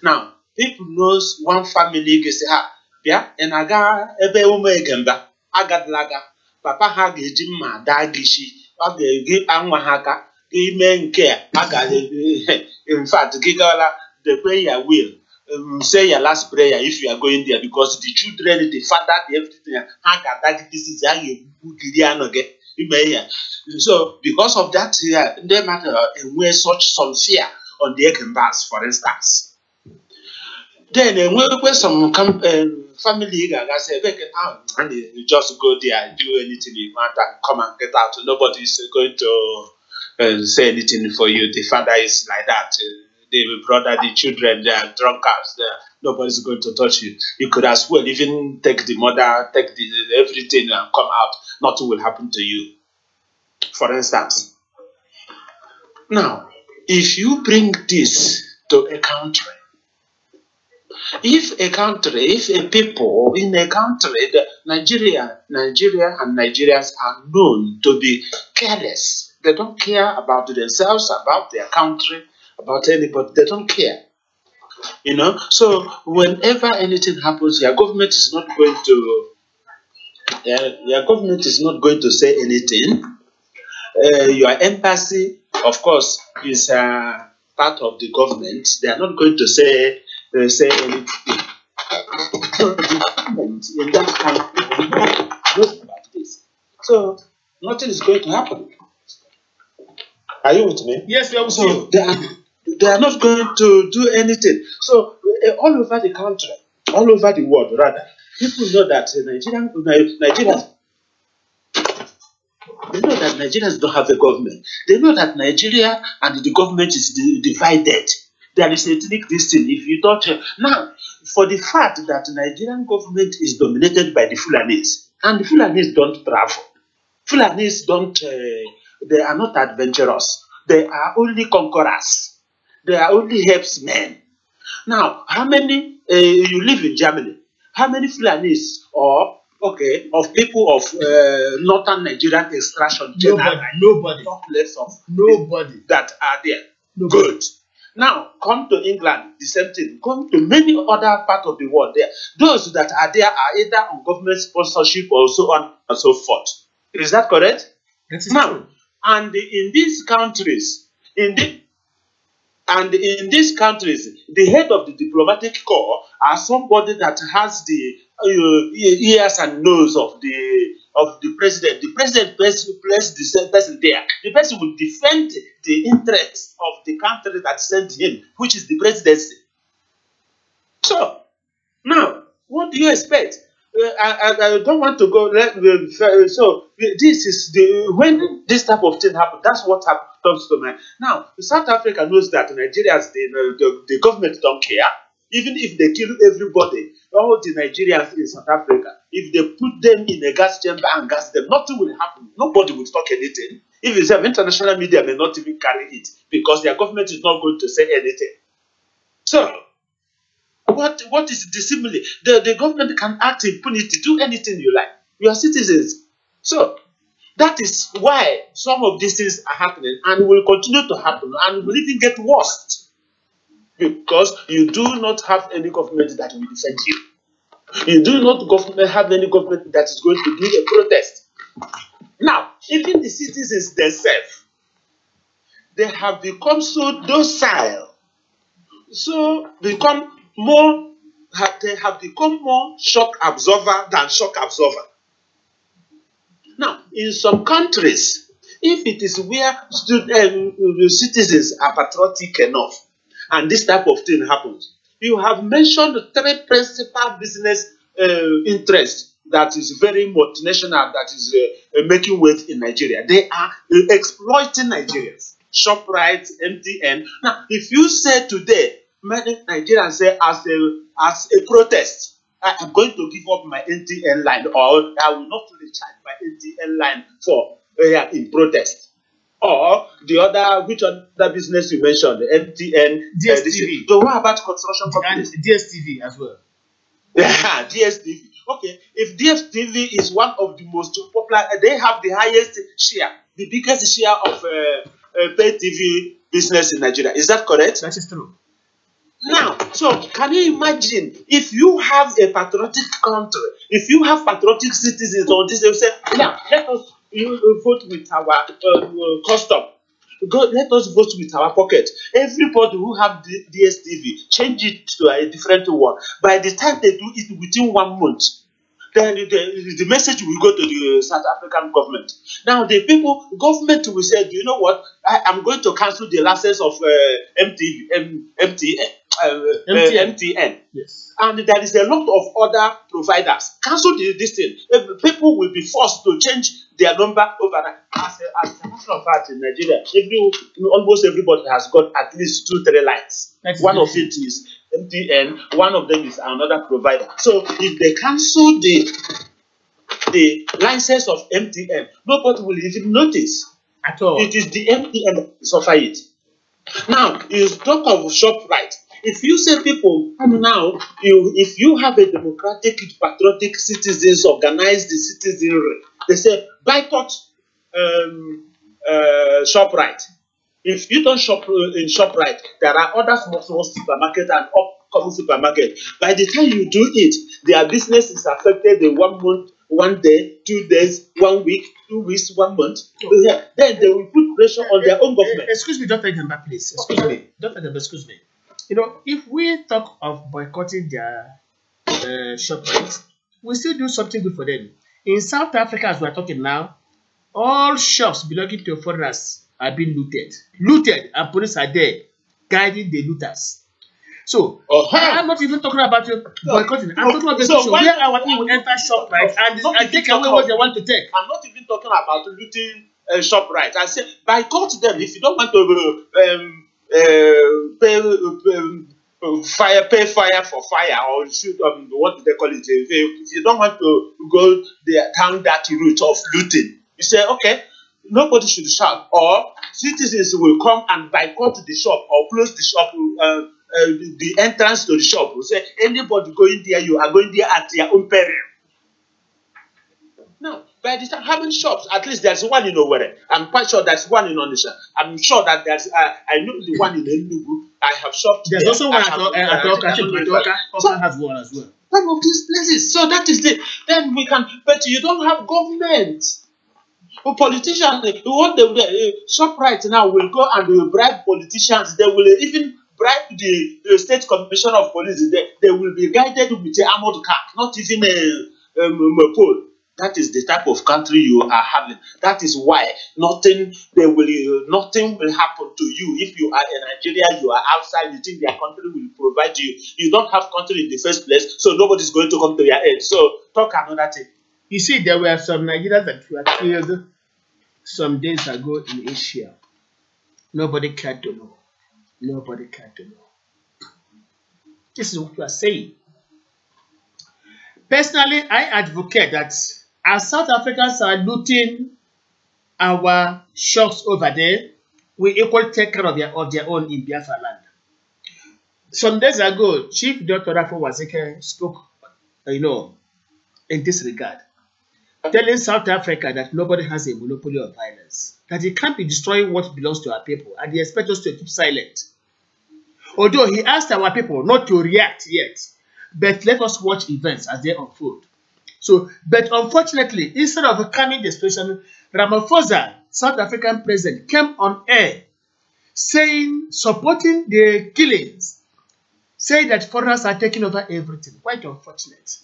Now, people knows one family can say, yeah, and aga ebe ume gemba, agadlaga, papa ha ga-eji mma daa gishi, ọ ga-egi anwa ha aka, ime nke aga in fact, gigala the prayer will. Say your last prayer if you are going there, because the children, the father, the everything, this is how you get. So because of that, they matter wear such some fear on the Ekembas, for instance. Then when some family say and you just go there and do anything you want and come and get out. Nobody is going to say anything for you. The father is like that. The brother, the children, they are drunkards. Nobody's going to touch you. You could as well even take the mother, take the everything and come out. Nothing will happen to you. For instance. Now, if you bring this to a country, if a people in a country, Nigeria and Nigerians are known to be careless. They don't care about themselves, about their country, about anybody. They don't care. So whenever anything happens, your government is not going to say anything. Your embassy, of course, is part of the government. They are not going to say anything. So the government in that country knows about this. So nothing is going to happen. Are you with me? Yes, we are with so you. They are not going to do anything. So all over the country, all over the world, rather, people know that Nigerians. They know that Nigerians don't have a government. They know that Nigeria and the government is divided. There is ethnic distinction. If you touch now, for the fact that the Nigerian government is dominated by the Fulanis, and the Fulanis don't travel. Fulanis don't. They are not adventurous. They are only conquerors. They are only helpsmen. Now, how many you live in Germany? How many Fulanis of people of northern Nigerian extraction? Nobody. Not less of Nobody that are there. Nobody. Good. Now, come to England, the same thing. Come to many other parts of the world there. Those that are there are either on government sponsorship or so on and so forth. Is that correct? That is now, true. And in these countries, the head of the diplomatic corps are somebody that has the ears and nose of the president. The president places the person there. The person will defend the interests of the country that sent him, which is the presidency. So now, what do you expect? I don't want to go. So this is when this type of thing happens. That's what comes to mind. Now, South Africa knows that Nigerians, the government don't care. Even if they kill everybody, all the Nigerians in South Africa, if they put them in a gas chamber and gas them, nothing will happen. Nobody will talk anything. If it's international media may not even carry it because their government is not going to say anything. So, what is dissimile? The government can act impunity, do anything you like. You are citizens. So, that is why some of these things are happening and will continue to happen and will even get worse. because you do not have any government that will defend you. You do not have any government that is going to do a protest. Now, even the citizens themselves, they have become so docile, they have become more shock absorber than shock absorber. Now, in some countries, if it is where citizens are patriotic enough, and this type of thing happens, you have mentioned the three principal business interests that is very multinational, that is making weight in Nigeria. They are exploiting Nigerians. ShopRite, MTN. Now, if you say today, many Nigerians say as a protest, I am going to give up my MTN line, or I will not recharge my MTN line for in protest. Or the other, which other business you mentioned, the MTN, DSTV. So what about construction companies? And DSTV as well. Yeah, DSTV. Okay, if DSTV is one of the most popular, they have the highest share, the biggest share of pay TV business in Nigeria. Is that correct? That is true. Now, so can you imagine if you have a patriotic country, if you have patriotic citizens, or this, they say, yeah, let us vote with our custom. Let us vote with our pocket. Everybody who have the DSTV, change it to a different one. By the time they do it within 1 month, then the message will go to the South African government. Now, the government will say, do you know what? I am going to cancel the license of MTN. Yes. And there is a lot of other providers. Cancel this thing. People will be forced to change their number overnight. As a matter of fact, in Nigeria, almost everybody has got at least 2-3 lines. One of it is MTN, one of them is another provider. So if they cancel the license of MTN, nobody will even notice at all. It is the MTN that suffer it. Now, you talk of ShopRite. If you say people now, if you have a democratic, patriotic citizens, organize the citizenry, they say boycott ShopRite. If you don't shop in ShopRite, there are other small supermarkets and upcoming supermarkets. By the time you do it, their business is affected in 1 month, 1 day, 2 days, 1 week, 2 weeks, 1 month. Then they will put pressure on their own government. Excuse me, Dr. Gamba, please. Excuse me. Dr. Gamba, excuse me. You know, if we talk of boycotting their ShopRite, we still do something good for them. In South Africa, as we are talking now, all shops belonging to foreigners are being looted, and police are there guiding the looters. So, I'm not even talking about boycotting. I'm talking about the situation where our people will enter ShopRite and take away what they want to take. I'm not even talking about looting ShopRite. I say boycott them if you don't want to pay fire for fire, or shoot what do they call it? If you don't want to go down that route of looting, you say, okay, nobody should shop, or citizens will come and boycott the shop or close the shop, the entrance to the shop. We say, anybody going there, you are going there at your own peril. Now, by the time, how many shops? At least there's one in Owerri. I'm quite sure there's one in Onitsha. I'm sure that there's, I know the one in Enugu. I have shopped there. There's also one at Oka. Oka has one as well. Some of these places. So that is it. Then we can, but you don't have government. Politicians, what they ShopRite now will go and will bribe politicians. They will even bribe the state commissioner of police. They will be guided with an armored car, not even a pole. That is the type of country you are having. That is why nothing will happen to you. If you are in Nigeria, you are outside, you think their country will provide you. You don't have country in the first place, so nobody's going to come to your aid. So talk another thing. You see, there were some Nigerians that were killed some days ago in Asia. Nobody cared to know. Nobody cared to know. This is what we are saying. Personally, I advocate that as South Africans are looting our shops over there, we equally take care of their own in Biafra land. Some days ago, Chief Dr. Rafo Wazeke spoke, in this regard, telling South Africa that nobody has a monopoly of violence, that it can't be destroying what belongs to our people, and they expect us to keep silent. Although he asked our people not to react yet, but let us watch events as they unfold. So, but unfortunately, instead of calming the situation, Ramaphosa, South African president, came on air saying, supporting the killings, saying that foreigners are taking over everything. Quite unfortunate.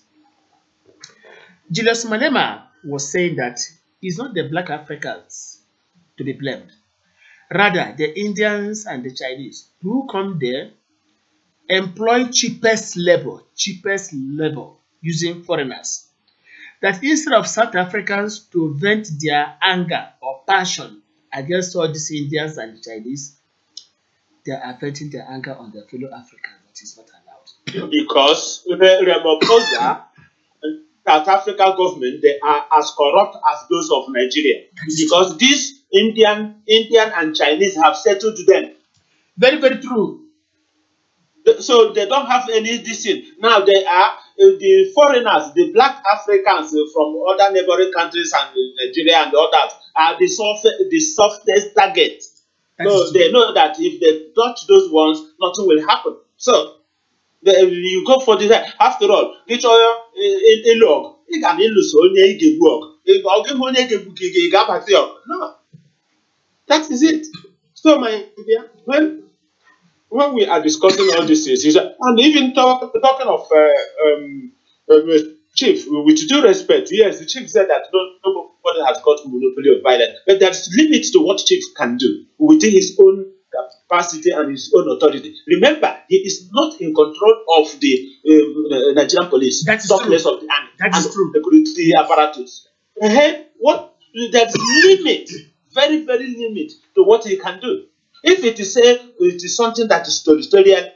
Julius Malema was saying that it's not the black Africans to be blamed. Rather, the Indians and the Chinese who come there employ cheapest labor using foreigners. That instead of South Africans to vent their anger or passion against all these Indians and the Chinese, they are venting their anger on their fellow Africans. That is not allowed. Because Ramaphosa and South African government, they are as corrupt as those of Nigeria. Because these Indian and Chinese have settled them. Very, very true. So they don't have any decision. Now they are the foreigners, the black Africans from other neighboring countries and Nigeria and others are the softest target. So they know that if they touch those ones, nothing will happen. So you go for this. After all, get your log. You can lose only a work. No, that is it. So my dear, when we are discussing all these things, and even talking of chief, with due respect, yes, the chief said that nobody has got monopoly of violence, but there's limits to what chief can do within his own capacity and his own authority. Remember, he is not in control of the Nigerian police. That is true. Of the army. That is true. The apparatus. There's limit, very, very limit to what he can do. If it is something that is territorially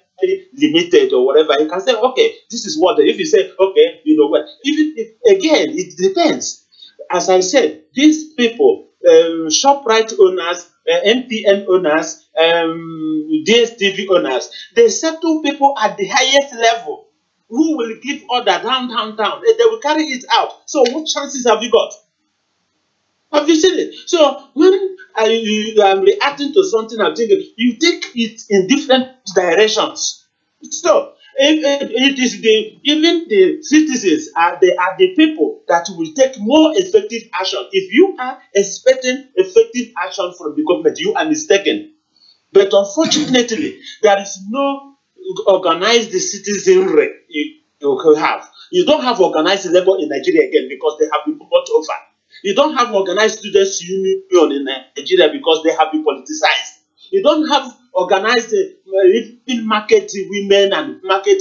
limited or whatever, you can say, okay, this is what. If you say, okay, you know what? Even again, it depends. As I said, these people, ShopRite owners, MTN owners, DSTV owners, they settle people at the highest level who will give order down. They will carry it out. So what chances have you got? Have you seen it? So when I'm reacting to something, I'm thinking, you take it in different directions. So it is even the citizens are the people that will take more effective action. If you are expecting effective action from the government, you are mistaken. But unfortunately, there is no organized citizenry you have. You don't have organized labor in Nigeria again because they have been bought over. You don't have organized students' union in Nigeria because they have been politicized. You don't have organized market women and market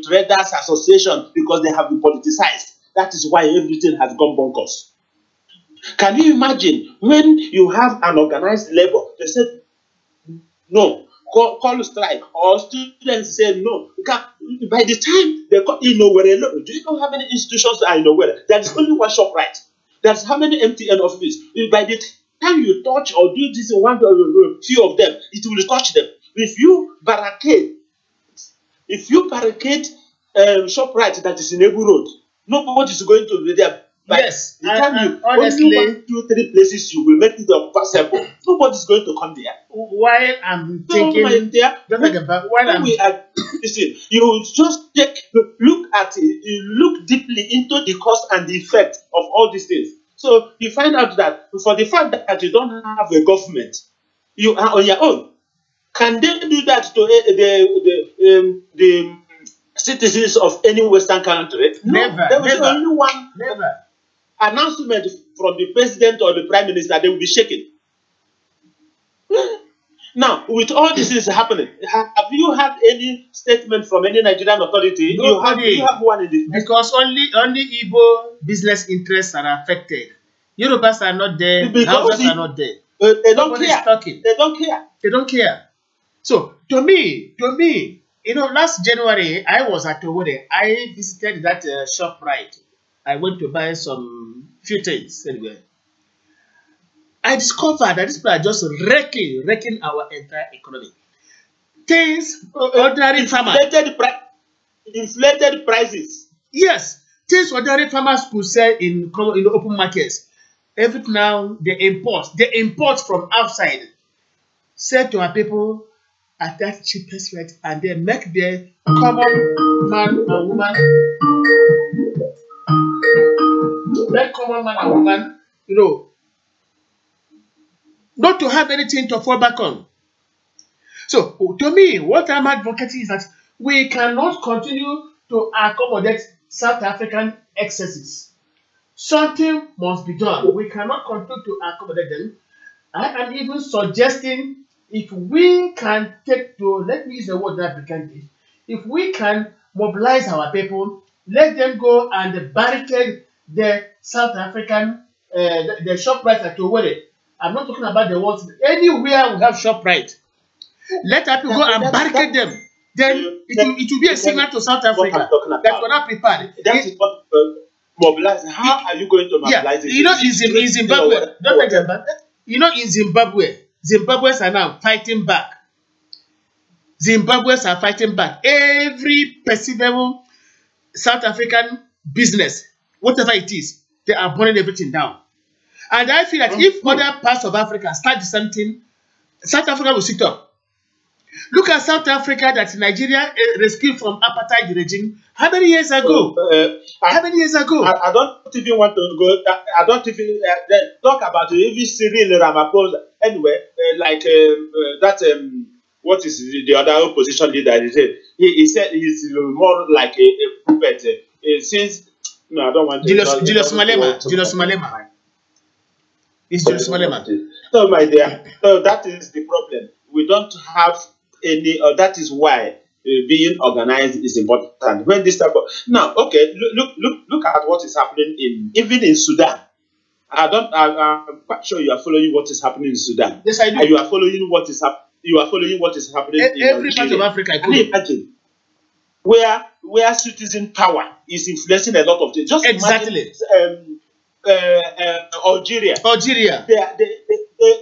traders association because they have been politicized. That is why everything has gone bonkers. Can you imagine when you have an organized labor? They said no, call strike, or students say no. By the time they call Inowere, do you know how many institutions are in Inowere? There is only one ShopRite. There's how many MTN offices. By the time you touch or do this one few of them, it will touch them. If you barricade ShopRite that is in Ebu Road, nobody is going to be there. Yes, the time you honestly, only 1, 2, 3 places you will make it possible. Nobody is going to come there. While I'm thinking, listen, you just look deeply into the cause and the effect of all these things. So you find out that for the fact that you don't have a government, you are on your own. Can they do that to the citizens of any Western country? Never. No, there was only one announcement from the president or the prime minister. They will be shaken. Now, with all this is happening, have you had any statement from any Nigerian authority? Nobody. You have one in this. Because only Igbo business interests are affected. Yorubas are not there. Hausas are not there. They don't care. They don't care. So to me, last January I was at Owerri. I visited that ShopRite. I went to buy some few things anyway. I discovered that these people are just wrecking our entire economy. Things ordinary farmers. Inflated prices. Yes, things ordinary farmers could sell in the open markets. Everything now they import from outside. Said to our people, at that cheapest rate and then make the common man and woman, you know, not to have anything to fall back on. So, to me, what I'm advocating is that we cannot continue to accommodate South African excesses. Something must be done. We cannot continue to accommodate them. I am even suggesting if we can take to, let me use the word that we can use, if we can mobilize our people, let them go and barricade the South African, the ShopRite at Owerri. I'm not talking about the ones, anywhere we have ShopRite. Let our people go and barricade them. Then it will be a signal to South Africa that we're not prepared. That is what mobilize. How are you going to mobilize it? You know, in Zimbabwe, don't forget that. You know, in Zimbabwe, Zimbabweans are now fighting back. Zimbabweans are fighting back. Every perceivable South African business, whatever it is, they are burning everything down. And I feel that if other parts of Africa start the same thing, South Africa will sit up. Look at South Africa that Nigeria rescued from apartheid regime. How many years ago? How many years ago? I don't even want to go. I don't even talk about even Cyril Ramaphosa. Anyway, what is the other opposition leader? He said he's more like a puppet. Since no, I don't want to. Julius Malema. It's Julius Malema. So, my dear, so that is the problem. We don't have any. That is why being organized is important. When this type of now, okay, look at what is happening even in Sudan. I'm quite sure you are following what is happening in Sudan. Yes, I do. And you are following what is happening. You are following what is happening in every part of Africa. Can you imagine where citizen power is influencing a lot of things? Just exactly. Algeria.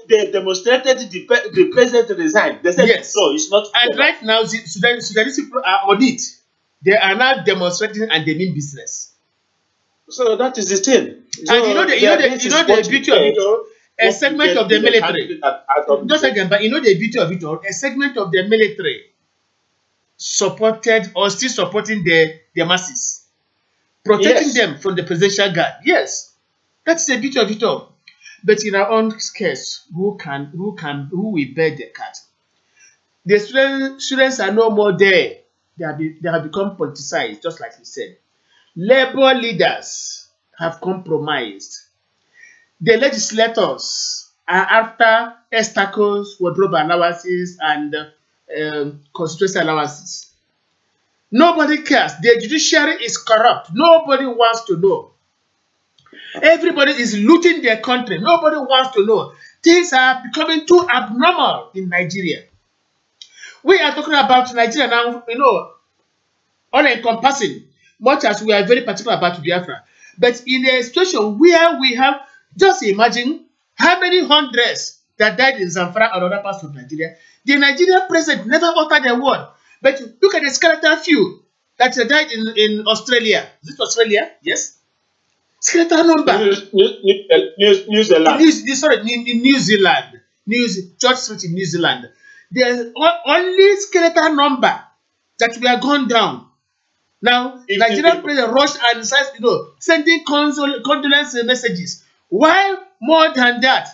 They demonstrated the president resigned. They said yes. No, it's not. And right now, Sudanese people are on it. They are now demonstrating and they mean business. So that is the thing. So and you know the beauty of it all. A segment of the military. Just again, but you know the beauty of it all. A segment of the military supported or still supporting the masses, protecting them from the presidential guard. Yes, that's the beauty of it all. But in our own case, who will bear the cat? The students are no more there. They have become politicized, just like you said. Labor leaders have compromised. The legislators are after estacos, wardrobe allowances, and constituency allowances. Nobody cares. The judiciary is corrupt. Nobody wants to know. Everybody is looting their country. Nobody wants to know. Things are becoming too abnormal in Nigeria. We are talking about Nigeria now, you know, all-encompassing, much as we are very particular about Biafra. But in a situation where we have, just imagine how many hundreds that died in Zamfara or other parts of Nigeria. The Nigerian president never uttered a word. But look at the skeletal few that died in Australia. Is it Australia? Yes. Skeletal number. New Zealand. In New Zealand. George Street in New Zealand. There's only skeletal number that we are gone down. Now, Nigerian president rushed and started, sending condolence messages. While more than that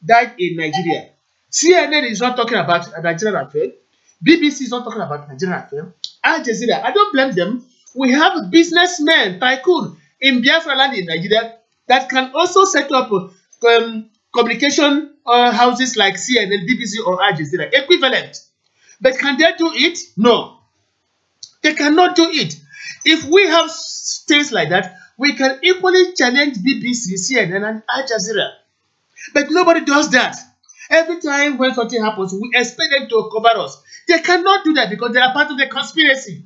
died in Nigeria. CNN is not talking about Nigerian affair. BBC is not talking about Nigerian affair. Al Jazeera, I don't blame them. We have businessmen, tycoon in Biafra land in Nigeria that can also set up communication houses like CNN, BBC, or Al Jazeera, equivalent. But can they do it? No. They cannot do it. If we have things like that, we can equally challenge BBC, CNN, and Al Jazeera. But nobody does that. Every time when something happens, we expect them to cover us. They cannot do that because they are part of the conspiracy.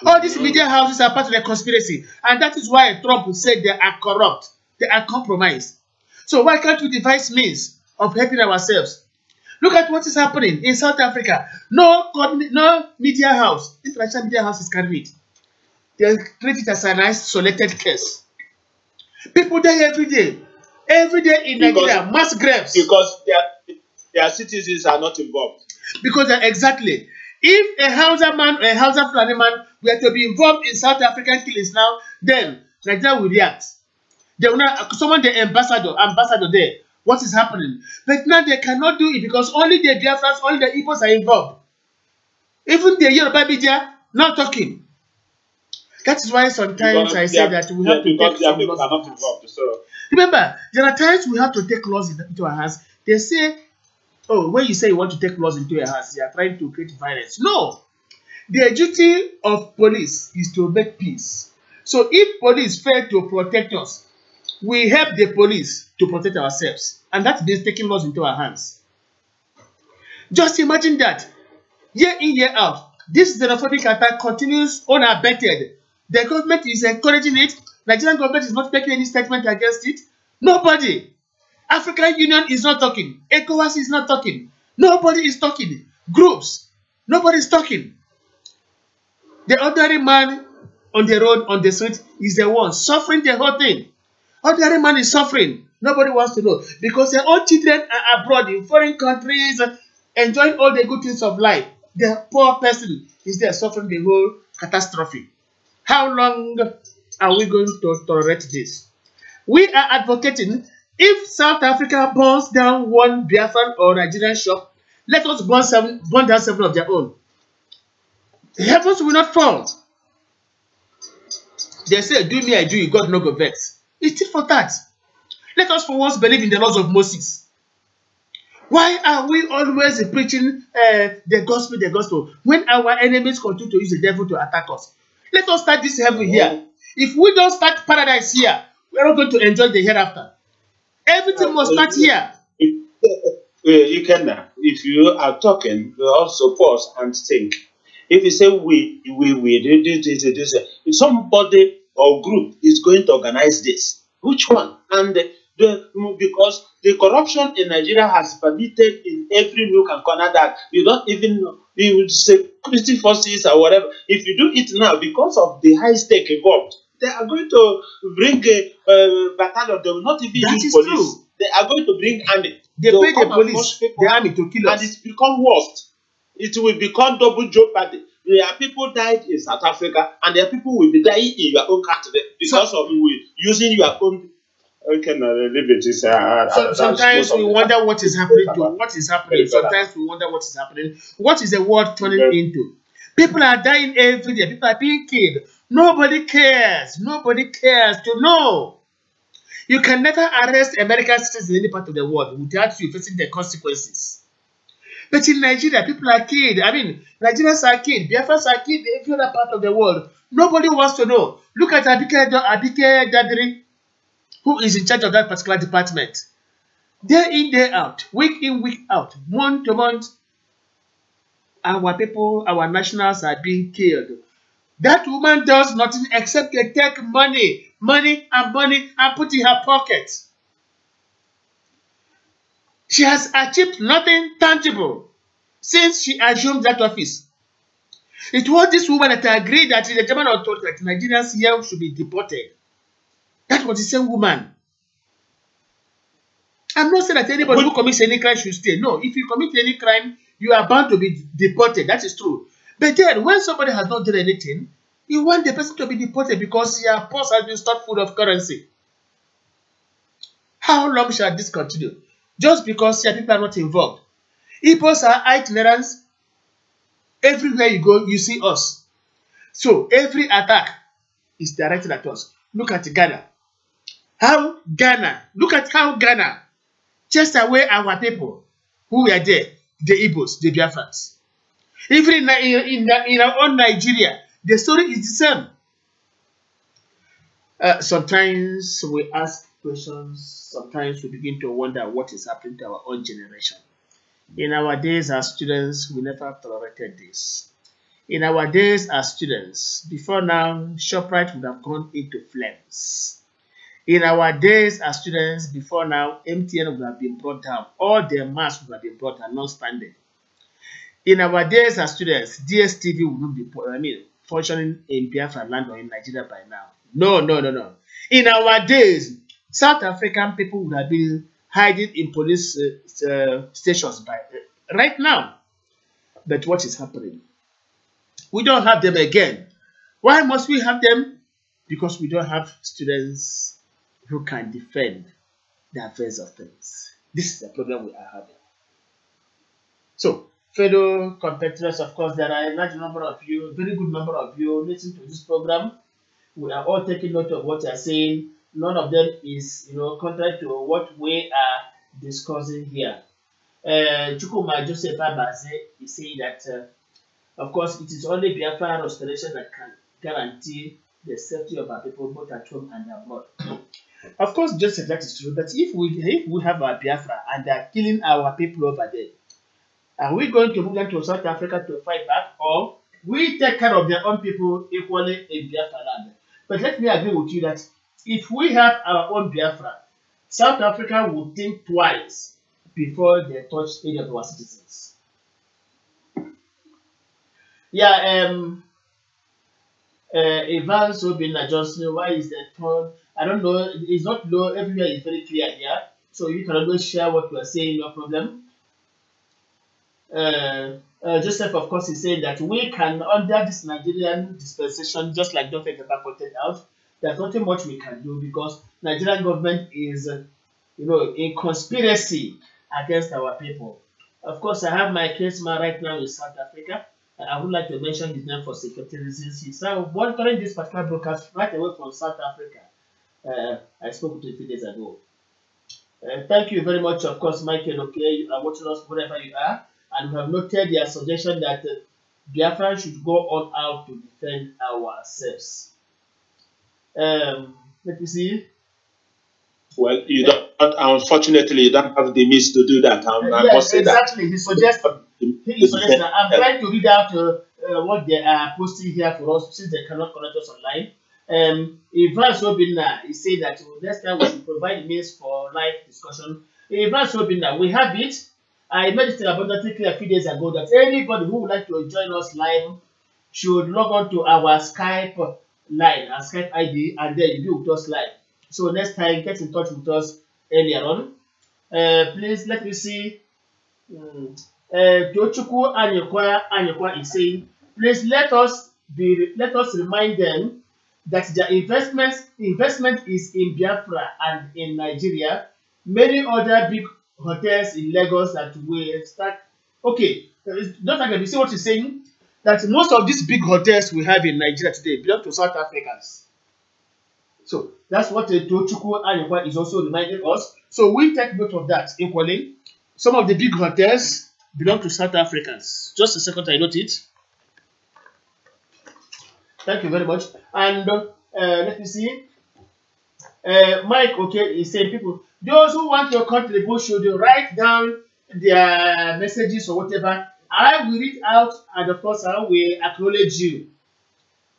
All these media houses are part of the conspiracy. And that is why Trump said they are corrupt. They are compromised. So why can't we devise means of helping ourselves? Look at what is happening in South Africa. No media house, international media houses can read. They treat it as an isolated case. People die every day. Every day in Nigeria, mass graves. Because their citizens are not involved. Because exactly, if a Hausa man or a Hausa Fulani man were to be involved in South African killings now, then Nigeria will react. They will not summon the ambassador there. What is happening? But now they cannot do it because only the Biafrans, only the Igbos are involved. Even the Yoruba media not talking. That is why sometimes I say that we have to take some laws into our hands. So. Remember, there are times we have to take laws into our hands. They say, oh, when you say you want to take laws into your hands, you are trying to create violence. No. The duty of police is to make peace. So if police fail to protect us, we help the police to protect ourselves. And that means taking laws into our hands. Just imagine that. Year in, year out, this xenophobic attack continues unabated. The government is encouraging it. Nigerian government is not making any statement against it. Nobody. African Union is not talking. ECOWAS is not talking. Nobody is talking. Groups. Nobody is talking. The ordinary man on the road, on the street, is the one suffering the whole thing. Ordinary man is suffering. Nobody wants to know. Because their own children are abroad in foreign countries, enjoying all the good things of life. The poor person is there suffering the whole catastrophe. How long are we going to tolerate this? We are advocating, if South Africa burns down one Biafran or Nigerian shop, let us burn down 7 of their own. The heavens will not fall. They say, do me, I do you, God no go vex. It's it for that. Let us for once believe in the laws of Moses. Why are we always preaching the gospel, when our enemies continue to use the devil to attack us? Let us start this heaven here. If we don't start paradise here, we are not going to enjoy the hereafter. Everything must start here. If you are talking, you also pause and think. If you say we, this, if somebody or group is going to organize this, which one? And because the corruption in Nigeria has permitted in every nook and corner that you don't even know. You would say security forces or whatever. If you do it now, because of the high stake involved, they are going to bring a battalion. They will not even use police. True. They are going to bring army. They pay the police, the army to kill us. And it's become worse. It will become double jeopardy. There are people died in South Africa, and there are people will be dying in your own country because of using your own. Sometimes we wonder what is happening to what is happening. Sometimes we wonder what is happening. What is the world turning into? People are dying every day. People are being killed. Nobody cares. Nobody cares to know. You can never arrest American citizens in any part of the world without you facing the consequences. But in Nigeria, people are killed. I mean, Nigerians are killed. Biafrans are killed in every other part of the world. Nobody wants to know. Look at Abike Dadri, who is in charge of that particular department. Day in, day out, week in, week out, month to month, our people, our nationals are being killed. That woman does nothing except to take money and put in her pocket. She has achieved nothing tangible since she assumed that office. It was this woman that agreed that the German authority that Nigerians here should be deported. That was the same woman. I'm not saying that anybody who commits any crime should stay. No, if you commit any crime, you are bound to be deported. That is true. But then, when somebody has not done anything, you want the person to be deported because your purse has been stuffed full of currency. How long shall this continue? Just because your people are not involved. Igbos are itinerants. Everywhere you go, you see us. So, every attack is directed at us. Look at Ghana. Look at how Ghana chased away our people who were there, the Igbos, the Biafrans. Even in our own Nigeria, the story is the same. Sometimes we ask questions, sometimes we begin to wonder what is happening to our own generation. In our days as students, we never tolerated this. In our days as students, before now, ShopRite would have gone into flames. In our days as students, before now, MTN would have been brought down. All the masks would have been brought down, non-standing. In our days as students, DSTV would not be functioning in Biafra land or in Nigeria by now. No. In our days, South African people would have been hiding in police stations by right now. But what is happening? We don't have them again. Why must we have them? Because we don't have students who can defend the affairs of things. This is the problem we are having. So, fellow competitors, of course, there are a large number of you, very good number of you listening to this program. We are all taking note of what you are saying. None of them is, contrary to what we are discussing here. Chukuma Joseph Abaze is saying that, of course, it is only Biafra restoration that can guarantee the safety of our people both at home and abroad. Of course, Joseph, that is true. But if we have our Biafra and they are killing our people over there, are we going to move them to South Africa to fight back, or we take care of their own people equally in Biafra land? But let me agree with you that if we have our own Biafra, South Africa will think twice before they touch any of our citizens. Yeah, Evans Obina Johnson, why is the tone? I don't know, it's not low, everywhere is very clear here. So you can always share what you are saying, no problem. Joseph, of course, is saying that we can, under this Nigerian dispensation, just like Dr. Gaba pointed out, there's nothing much we can do because Nigerian government is, in conspiracy against our people. Of course, I have my case man right now in South Africa. I would like to mention his name for security reasons. He's monitoring this particular broadcast right away from South Africa. I spoke to him 2 days ago. Thank you very much, of course, Michael. Okay, you are watching us wherever you are. And we have noted their suggestion that Biafra should go all out to defend ourselves. Let me see. Well, you don't. Unfortunately, you don't have the means to do that. I yes, must say exactly. that. He suggested. I'm trying to read out what they are posting here for us since they cannot connect us online. Evans Obina is saying that next time we should provide means for live discussion. Evans Obina, we have it. I made it abundantly clear a few days ago that anybody who would like to join us live should log on to our Skype line, our Skype ID, and then you be with us live. So next time, get in touch with us earlier on. Please let me see. Tochukwu Anyekwa is saying, please let us remind them that their investment is in Biafra and in Nigeria. Many other big hotels in Lagos that we start. Okay, don't forget, you see what he's saying? That most of these big hotels we have in Nigeria today belong to South Africans. So that's what Tochukwu Anyekwa is also reminding us. So we take note of that equally. Some of the big hotels belong to South Africans. Just a second, I note it. Thank you very much. And let me see. Mike, okay, is saying people, those who want to contribute should write down their messages or whatever. I will read out, and of course, I will acknowledge you.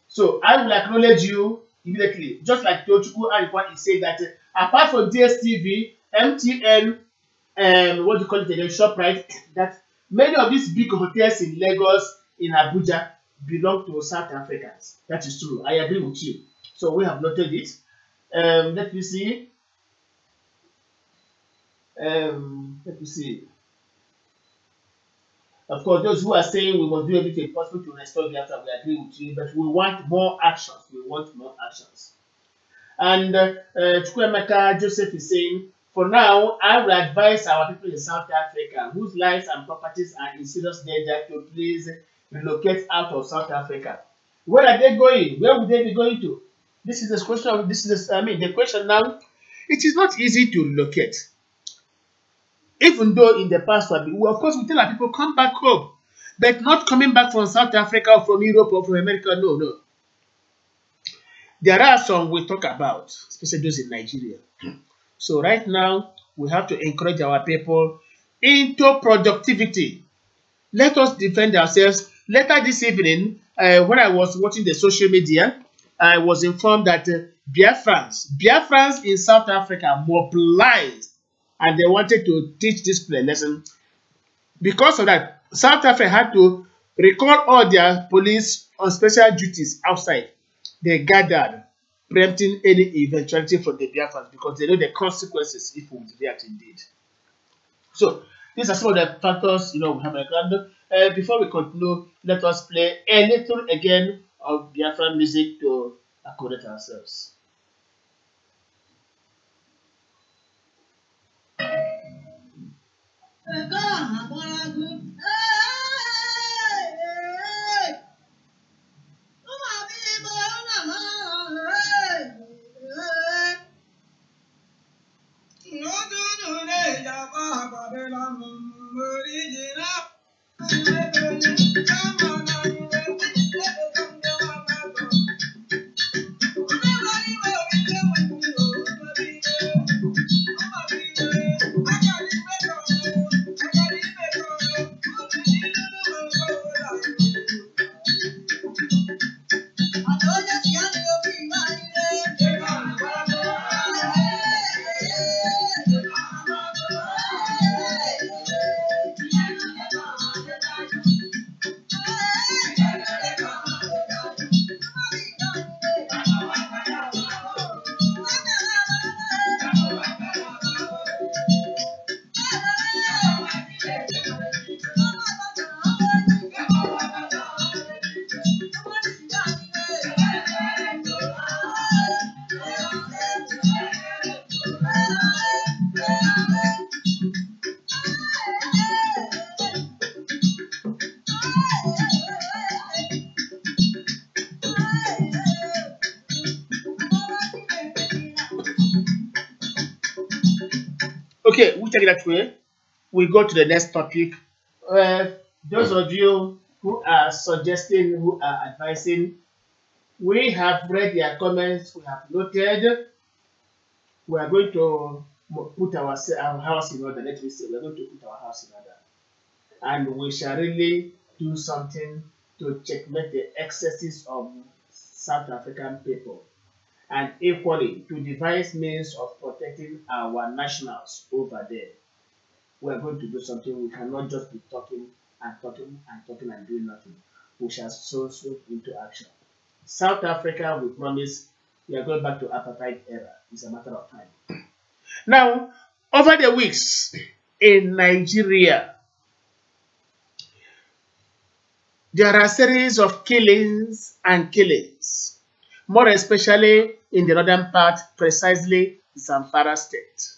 So I will acknowledge you immediately, just like Tochukwu Anyekwa is saying that apart from DSTV, MTN, what do you call it again, ShopRite, that many of these big hotels in Lagos, in Abuja, belong to South Africans. That is true. I agree with you. So we have noted it. Let me see. Let me see. Of course, those who are saying we must do everything possible to restore Biafra, we agree with you, but we want more actions. We want more actions. And Chukwemeka Joseph is saying, for now, I will advise our people in South Africa whose lives and properties are in serious danger to please relocate out of South Africa. Where are they going? Where would they be going to? This is the question. The question now. It is not easy to relocate. Even though in the past, of course, we tell our people come back home, but not coming back from South Africa or from Europe or from America. No. There are some we talk about, especially those in Nigeria. So right now, we have to encourage our people into productivity. Let us defend ourselves. Later this evening, when I was watching the social media, I was informed that Biafrans in South Africa mobilized and they wanted to teach this play lesson. Because of that, South Africa had to recall all their police on special duties outside. They gathered, preempting any eventuality from the Biafrans because they know the consequences if we react indeed. So, These are some of the factors, we have a ground. Before we continue, let us play a little again of Biafra music to accommodate ourselves. Okay, we take it that way. We go to the next topic. Those of you who are suggesting, who are advising, we have read their comments, we have noted. We are going to put our house in order. Let me say, we are going to put our house in order. And we shall really do something to checkmate the excesses of South African people, and equally to devise means of protecting our nationals over there. We are going to do something. We cannot just be talking and talking and talking and doing nothing. We shall so into action. South Africa, we promise, we are going back to apartheid era. It's a matter of time. Now, over the weeks in Nigeria, there are a series of killings and killings, more especially in the northern part, precisely Zamfara state.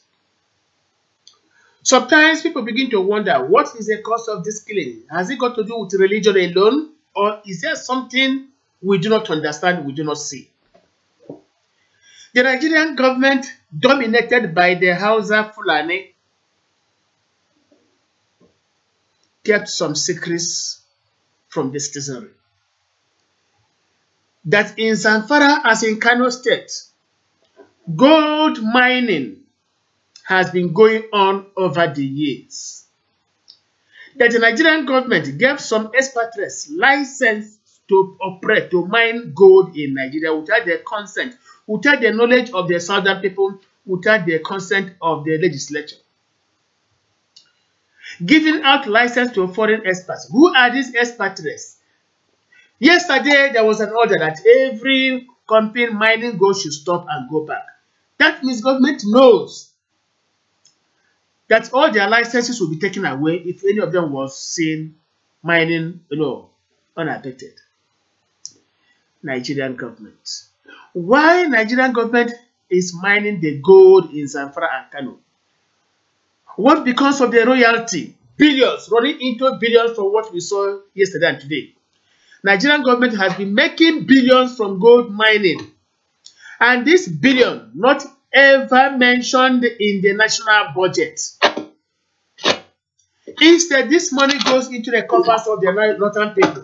Sometimes people begin to wonder, what is the cause of this killing? Has it got to do with religion alone, or is there something we do not understand, we do not see? The Nigerian government, dominated by the Hausa Fulani, kept some secrets from the citizenry. That in Zamfara, as in Kano State, gold mining has been going on over the years. That the Nigerian government gave some expatriates license to operate, to mine gold in Nigeria without their consent, without the knowledge of the southern people, without the consent of the legislature. Giving out license to foreign experts. Who are these expatriates? Yesterday, there was an order that every company mining gold should stop and go back. That means government knows that all their licenses will be taken away if any of them was seen mining, unabated. Nigerian government. Why Nigerian government is mining the gold in Zamfara and Kano? What becomes of the royalty? Billions, running into billions from what we saw yesterday and today. Nigerian government has been making billions from gold mining. And this billion not ever mentioned in the national budget. Instead, this money goes into the coffers of the northern people.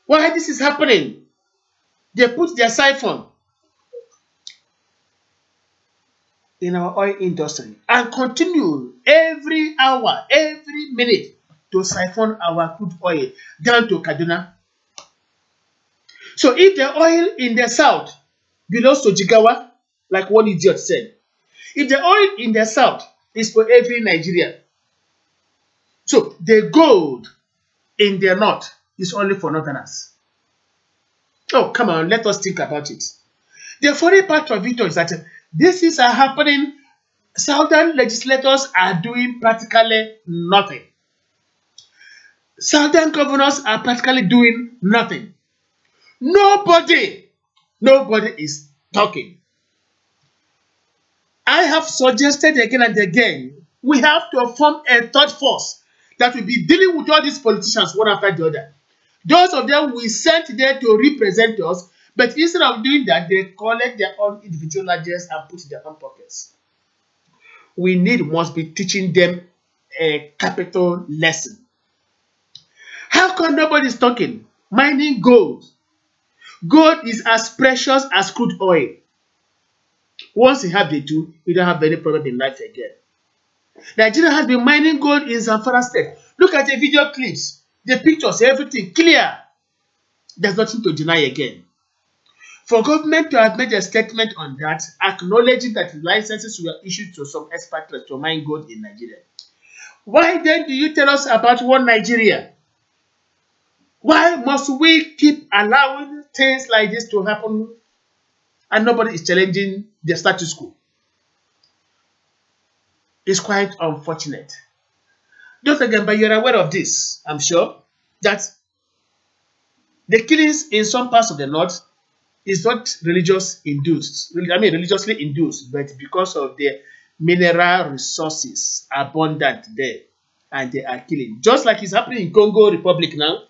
Why this is happening? They put their siphon in our oil industry and continue every hour, every minute to siphon our crude oil down to Kaduna. So if the oil in the south belongs to Jigawa, like one idiot said, if the oil in the south is for every Nigerian, so the gold in the north is only for northerners. Oh, come on, let us think about it. The funny part of it is that this is happening Southern legislators are doing practically nothing. Southern governors are practically doing nothing. Nobody is talking. I have suggested again and again, we have to form a third force that will be dealing with all these politicians one after the other. Those of them we sent there to represent us, but instead of doing that, they collect their own individual agendas and put in their own pockets. We must be teaching them a capital lesson. How come nobody is talking? Mining gold. Gold is as precious as crude oil. Once you have the two, you don't have any problem in life again. Nigeria has been mining gold in Zamfara State. Look at the video clips, the pictures, everything clear. There's nothing to deny again. For government to have made a statement on that, acknowledging that licenses were issued to some expatriates to mine gold in Nigeria. Why then do you tell us about one Nigeria? Why must we keep allowing things like this to happen and nobody is challenging the status quo? It's quite unfortunate. Don't again, but you're aware of this, I'm sure, that the killings in some parts of the north is not religiously induced, but because of the mineral resources abundant there, and they are killing. Just like it's happening in Congo Republic now,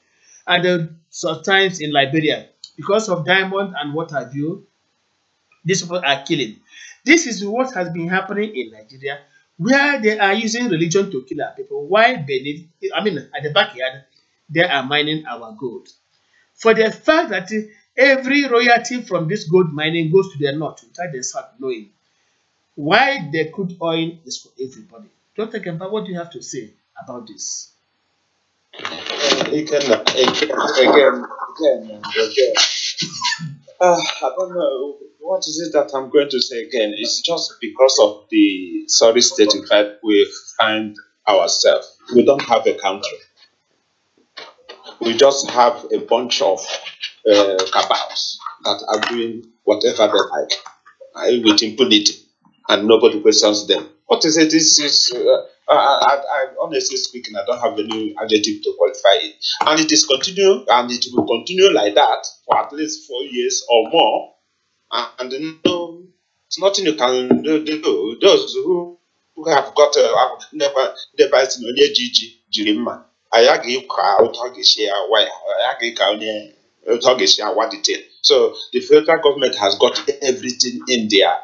and sometimes in Liberia, because of diamond and what have you, these people are killing. This is what has been happening in Nigeria, where they are using religion to kill our people. While Benin, at the backyard, they are mining our gold. For the fact that every royalty from this gold mining goes to the north without the south knowing. Why the crude oil is for everybody. Dr. Kempa, what do you have to say about this? Again. I don't know. What is it that I'm going to say again? It's just because of the sorry state in fact we find ourselves. We don't have a country. We just have a bunch of cabals that are doing whatever they like with impunity, and nobody questions them. What is it? This is, I honestly speaking, I don't have any adjective to qualify it. And it is continue, and it will continue like that for at least 4 years or more. And no, it's nothing you can do. Those who have got never seen only Jirima. So the federal government has got everything in their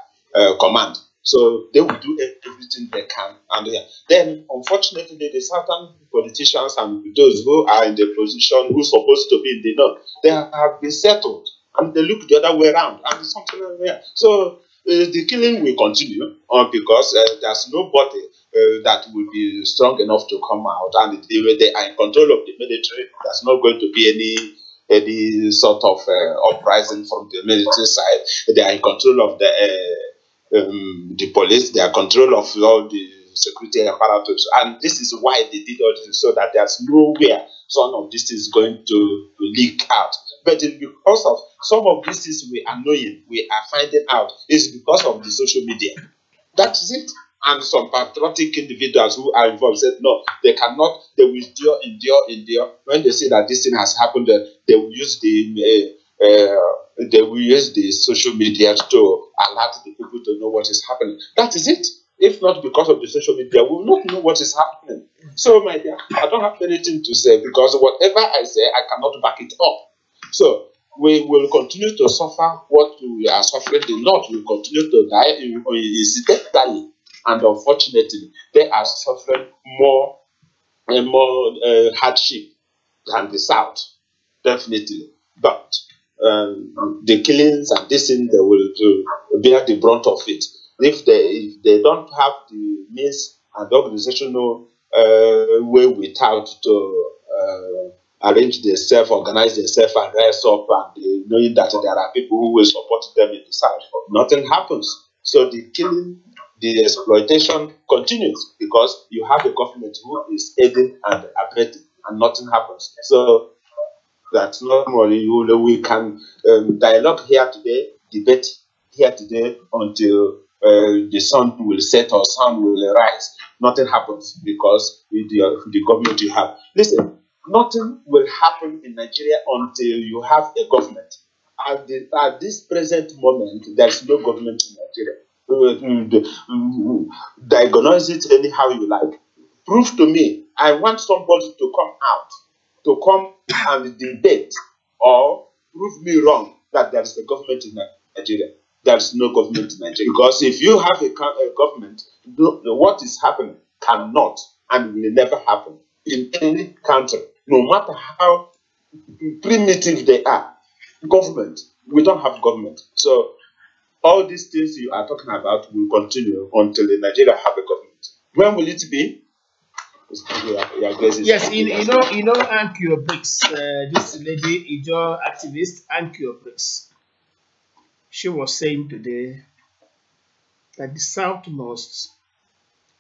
command. So they will do everything they can. And then, unfortunately, the southern politicians and those who are in the position who are supposed to be in the north, they have been settled. And they look the other way around. And something like that. So the killing will continue because there's nobody that will be strong enough to come out. And if they are in control of the military, there's not going to be any sort of uprising from the military side. They are in control of the police, they are in control of all the security apparatus. And this is why they did all this, so that there's nowhere some of this is going to leak out. But it's because of some of this is we are knowing, we are finding out, is because of the social media. That is it. And some patriotic individuals who are involved said, no, they cannot, they will endure. When they see that this thing has happened, they will use the social media to alert the people to know what is happening. That is it. If not because of the social media, we will not know what is happening. So, my dear, I don't have anything to say because whatever I say, I cannot back it up. So, we will continue to suffer what we are suffering. The North will continue to die incidentally. And unfortunately, they are suffering more and more hardship than the South, definitely. But the killings and this thing, they will bear the brunt of it. If they don't have the means and the organizational way without to arrange themselves, organize themselves, and rise up, and knowing that there are people who will support them in the South, nothing happens. So the killing, the exploitation continues because you have a government who is aiding and abetting, and nothing happens. So that's not more. We can dialogue here today, debate here today until the sun will set or sun will rise. Nothing happens because with the government you have. Listen, nothing will happen in Nigeria until you have a government. At this present moment, there's no government in Nigeria. Diagnose it anyhow you like. Prove to me. I want somebody to come out, to come and debate or prove me wrong that there is a government in Nigeria. There is no government in Nigeria. Because if you have a government, what is happening cannot and will never happen in any country, no matter how primitive they are. Government, we don't have government. So all these things you are talking about will continue until Nigeria have a government. When will it be? Yes, you know, Ankyo Briggs, this lady, Ijo activist, Ankyo Briggs. She was saying today that the South must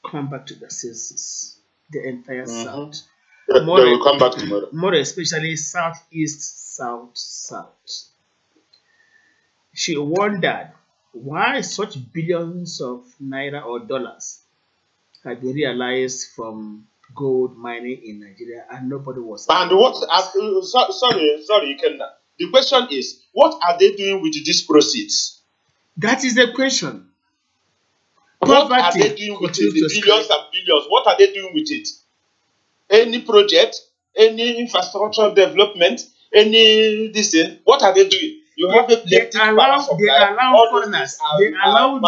come back to the senses, the entire South. They will come back tomorrow. More especially Southeast, South. She wondered why such billions of naira or dollars had been realized from gold mining in Nigeria and nobody was. And what? Sorry, Ikenna. The question is, what are they doing with these proceeds? That is the question. What are they doing with the billions and billions? What are they doing with it? Any project, any infrastructure development, any this thing? What are they doing? You have they allow foreigners. They allow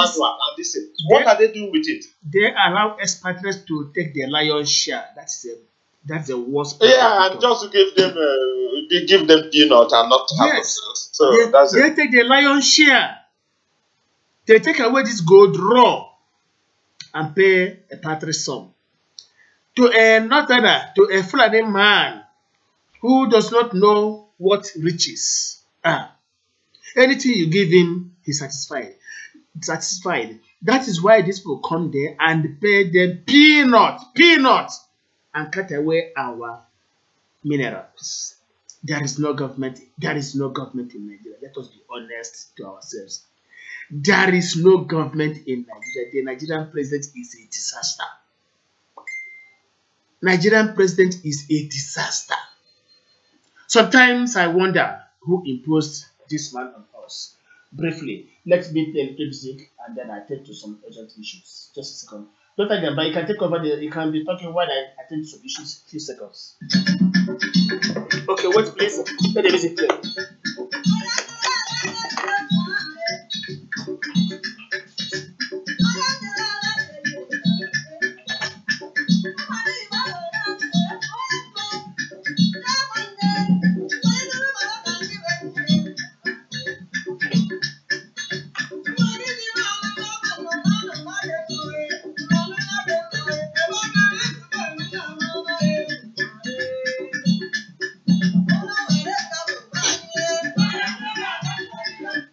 this. What are they doing with it? They allow expatriates to take their lion's share. That's the worst. Yeah, and just to give them, they give them peanut and not have themselves. So they take the lion's share. They take away this gold raw and pay a patri sum to a Fulani man who does not know what riches are. Anything you give him, he's satisfied. That is why these people come there and pay them peanuts, and cut away our minerals. There is no government. There is no government in Nigeria. Let us be honest to ourselves. There is no government in Nigeria. The Nigerian president is a disaster. Nigerian president is a disaster. Sometimes I wonder who imposed this man on us. Briefly, let's beat the music and then I attend to some urgent issues. Just a second. Don't take them, but you can take over you can be talking while I attend to some issues. Few seconds. Okay, wait please. Let the music play.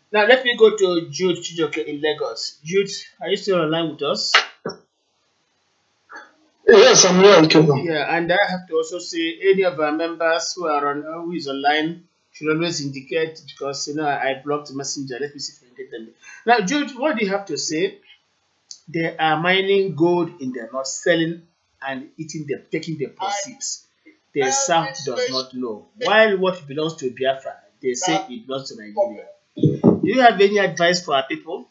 Now let me go to Jude Chijoke in Lagos. Jude, are you still online with us? Yes, I'm here. Yeah, and I have to also say any of our members who is online should always indicate, because I blocked Messenger. Let me see if I can get them. Now, Jude, what do you have to say? They are mining gold in the north, selling and taking the proceeds. The South does not know. While what belongs to Biafra, they say it belongs to Nigeria. Do you have any advice for our people?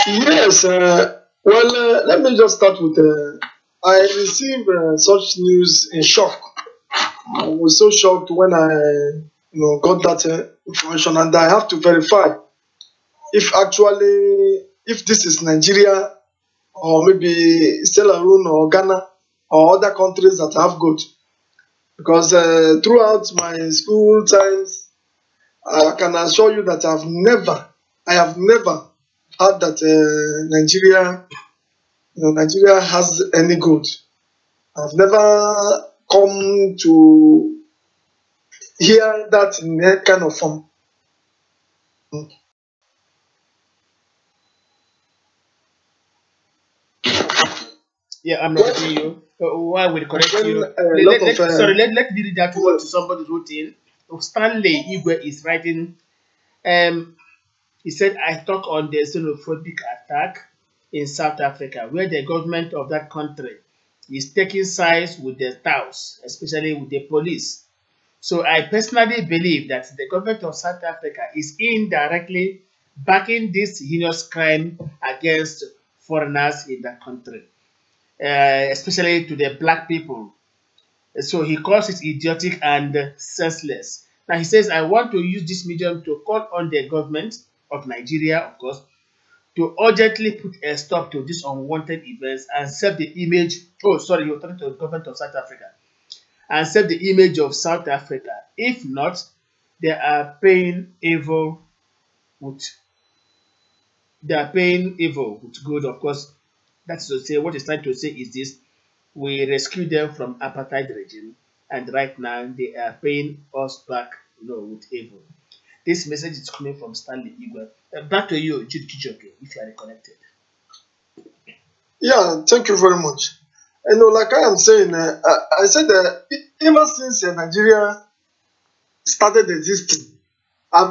Yes. Well, let me just start with. I received such news in shock. I was so shocked when I got that information, and I have to verify if this is Nigeria or maybe Sierra Leone or Ghana or other countries that have gold. Because throughout my school times, I can assure you that I have never heard that Nigeria has any gold. I've never come to hear that in any kind of form. Yeah, I'm not hearing you. Why will correct you? Let me read that word to somebody wrote in. Stanley Igwe is writing. He said, I talk on the xenophobic attack in South Africa, where the government of that country is taking sides with the Taus, especially with the police. So I personally believe that the government of South Africa is indirectly backing this heinous crime against foreigners in that country, especially to the black people. So he calls it idiotic and senseless. Now he says, I want to use this medium to call on the government of Nigeria, of course, to urgently put a stop to these unwanted events and save the image. Oh, sorry, you're talking to the government of South Africa. And save the image of South Africa. If not, they are paying evil with good, of course. That's to say, what he's trying to say is this: we rescued them from apartheid regime, and right now they are paying us back, with evil. This message is coming from Stanley Igwe. Back to you, Jude Kijoke, if you are reconnected. Yeah, thank you very much. Like I am saying, I said that ever since Nigeria started existing, I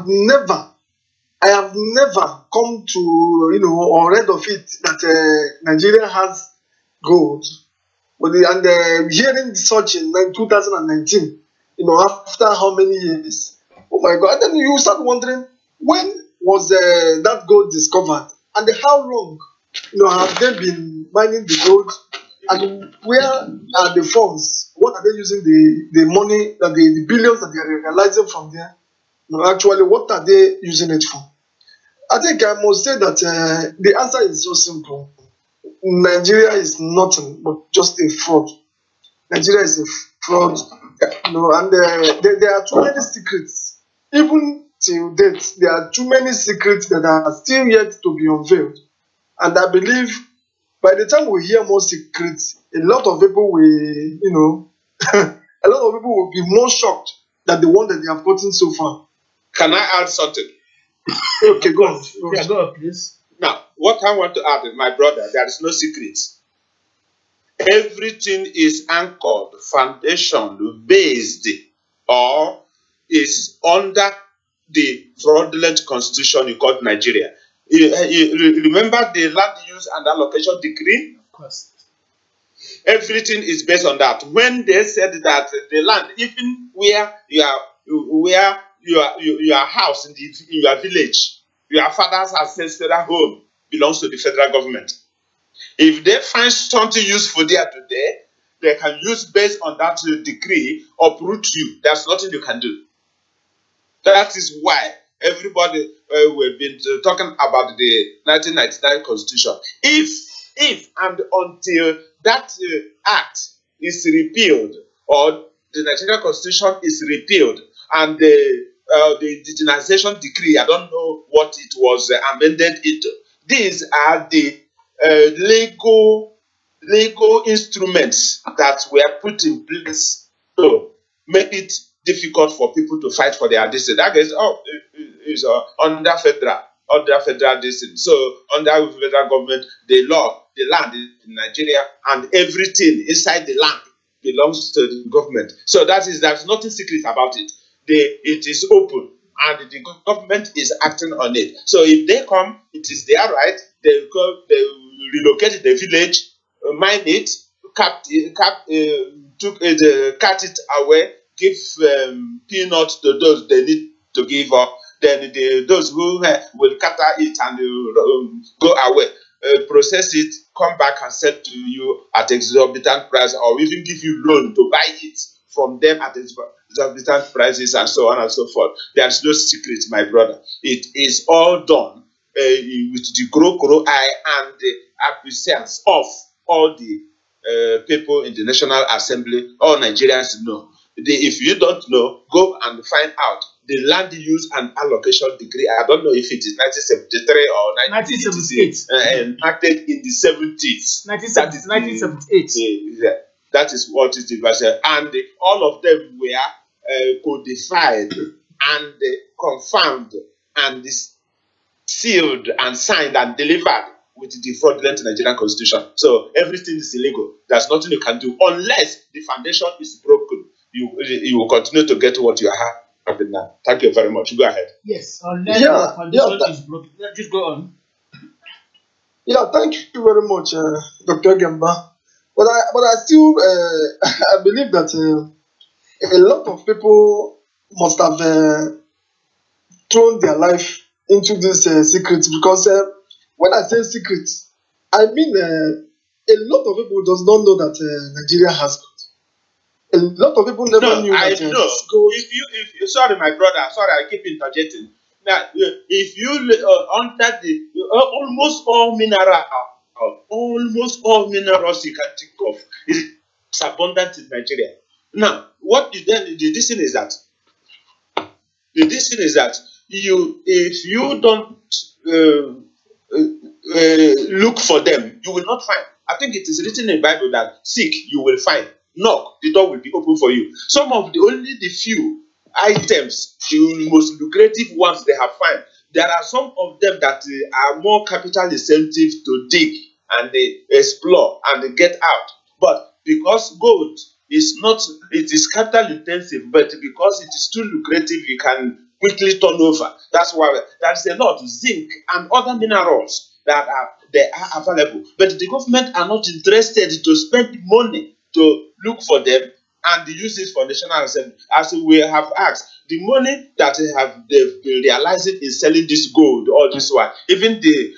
have never come to, or read of it that Nigeria has gold. But hearing such in 2019, after how many years? Oh my God! And then you start wondering, when was that gold discovered, and how long, have they been mining the gold, and where are the funds? What are they using the money, that the billions that they are realizing from there? Actually, what are they using it for? I think I must say that the answer is so simple. Nigeria is nothing but just a fraud. Nigeria is a fraud, and there are too many secrets. Even till date, there are too many secrets that are still yet to be unveiled. And I believe by the time we hear more secrets, a lot of people will, a lot of people will be more shocked than the one that they have gotten so far. Can I add something? Okay, go on. Yeah, go on, please. Now, what I want to add, my brother, there is no secrets. Everything is anchored, foundation, based, or is under the fraudulent constitution you call Nigeria. You remember the land use and allocation decree? Of course. Everything is based on that. When they said that the land, even where your house in your village, your father's ancestral home belongs to the federal government. If they find something useful there today, they can use based on that decree, uproot you. There's nothing you can do. That is why everybody we've been talking about the 1999 Constitution. If and until that act is repealed, or the Nigerian Constitution is repealed, and the indigenization decree, I don't know what it was amended into. These are the legal instruments that were put in place to make it difficult for people to fight for their destiny. That is under federal destiny. So under federal government, the law, the land in Nigeria, and everything inside the land belongs to the government. So there's nothing secret about it. It is open, and the government is acting on it. So if they come, it is their right. They relocate the village, mine it, cut it away, give peanuts to those they need to give up. Then those who will cut it and go away, process it, come back and sell to you at exorbitant price, or even give you loan to buy it from them at exorbitant prices, and so on and so forth. There's no secret, my brother. It is all done with the gro eye and the acquiescence of all the people in the National Assembly. All Nigerians know. If you don't know, go and find out. The land use and allocation decree, I don't know if it is 1973 or 1978, enacted in the 70s. 1978. That is what it is. And all of them were codified and confirmed and sealed and signed and delivered with the fraudulent Nigerian Constitution. So everything is illegal. There's nothing you can do unless the foundation is broken. You will continue to get what you have. Thank you very much. Go ahead. Yes, unless the Yeah, foundation is broken. Just go on. yeah. Thank you very much, Dr. Gamba. But I still I believe that a lot of people must have thrown their life into this secret, because when I say secret, I mean a lot of people does not know that Nigeria has gold. A lot of people never No, knew I that know. this gold. If you, sorry, my brother, sorry, I keep interjecting. Now, if you under the almost all minerals you can think of is abundant in Nigeria. Now, what you then the this thing is that if you don't look for them, you will not find. I think it is written in the Bible that seek, you will find. Knock, the door will be open for you. Some of the few items, the most lucrative ones they have found. There are some of them that are more capital incentive to dig and they explore and they get out. But because gold is not, it is capital intensive, but because it is too lucrative, you can quickly turn over. That's why there's a lot of zinc and other minerals that are available. But the government are not interested to spend money to look for them and use it for national assembly. As we have asked, the money that they've been realizing in selling this gold or this one, even the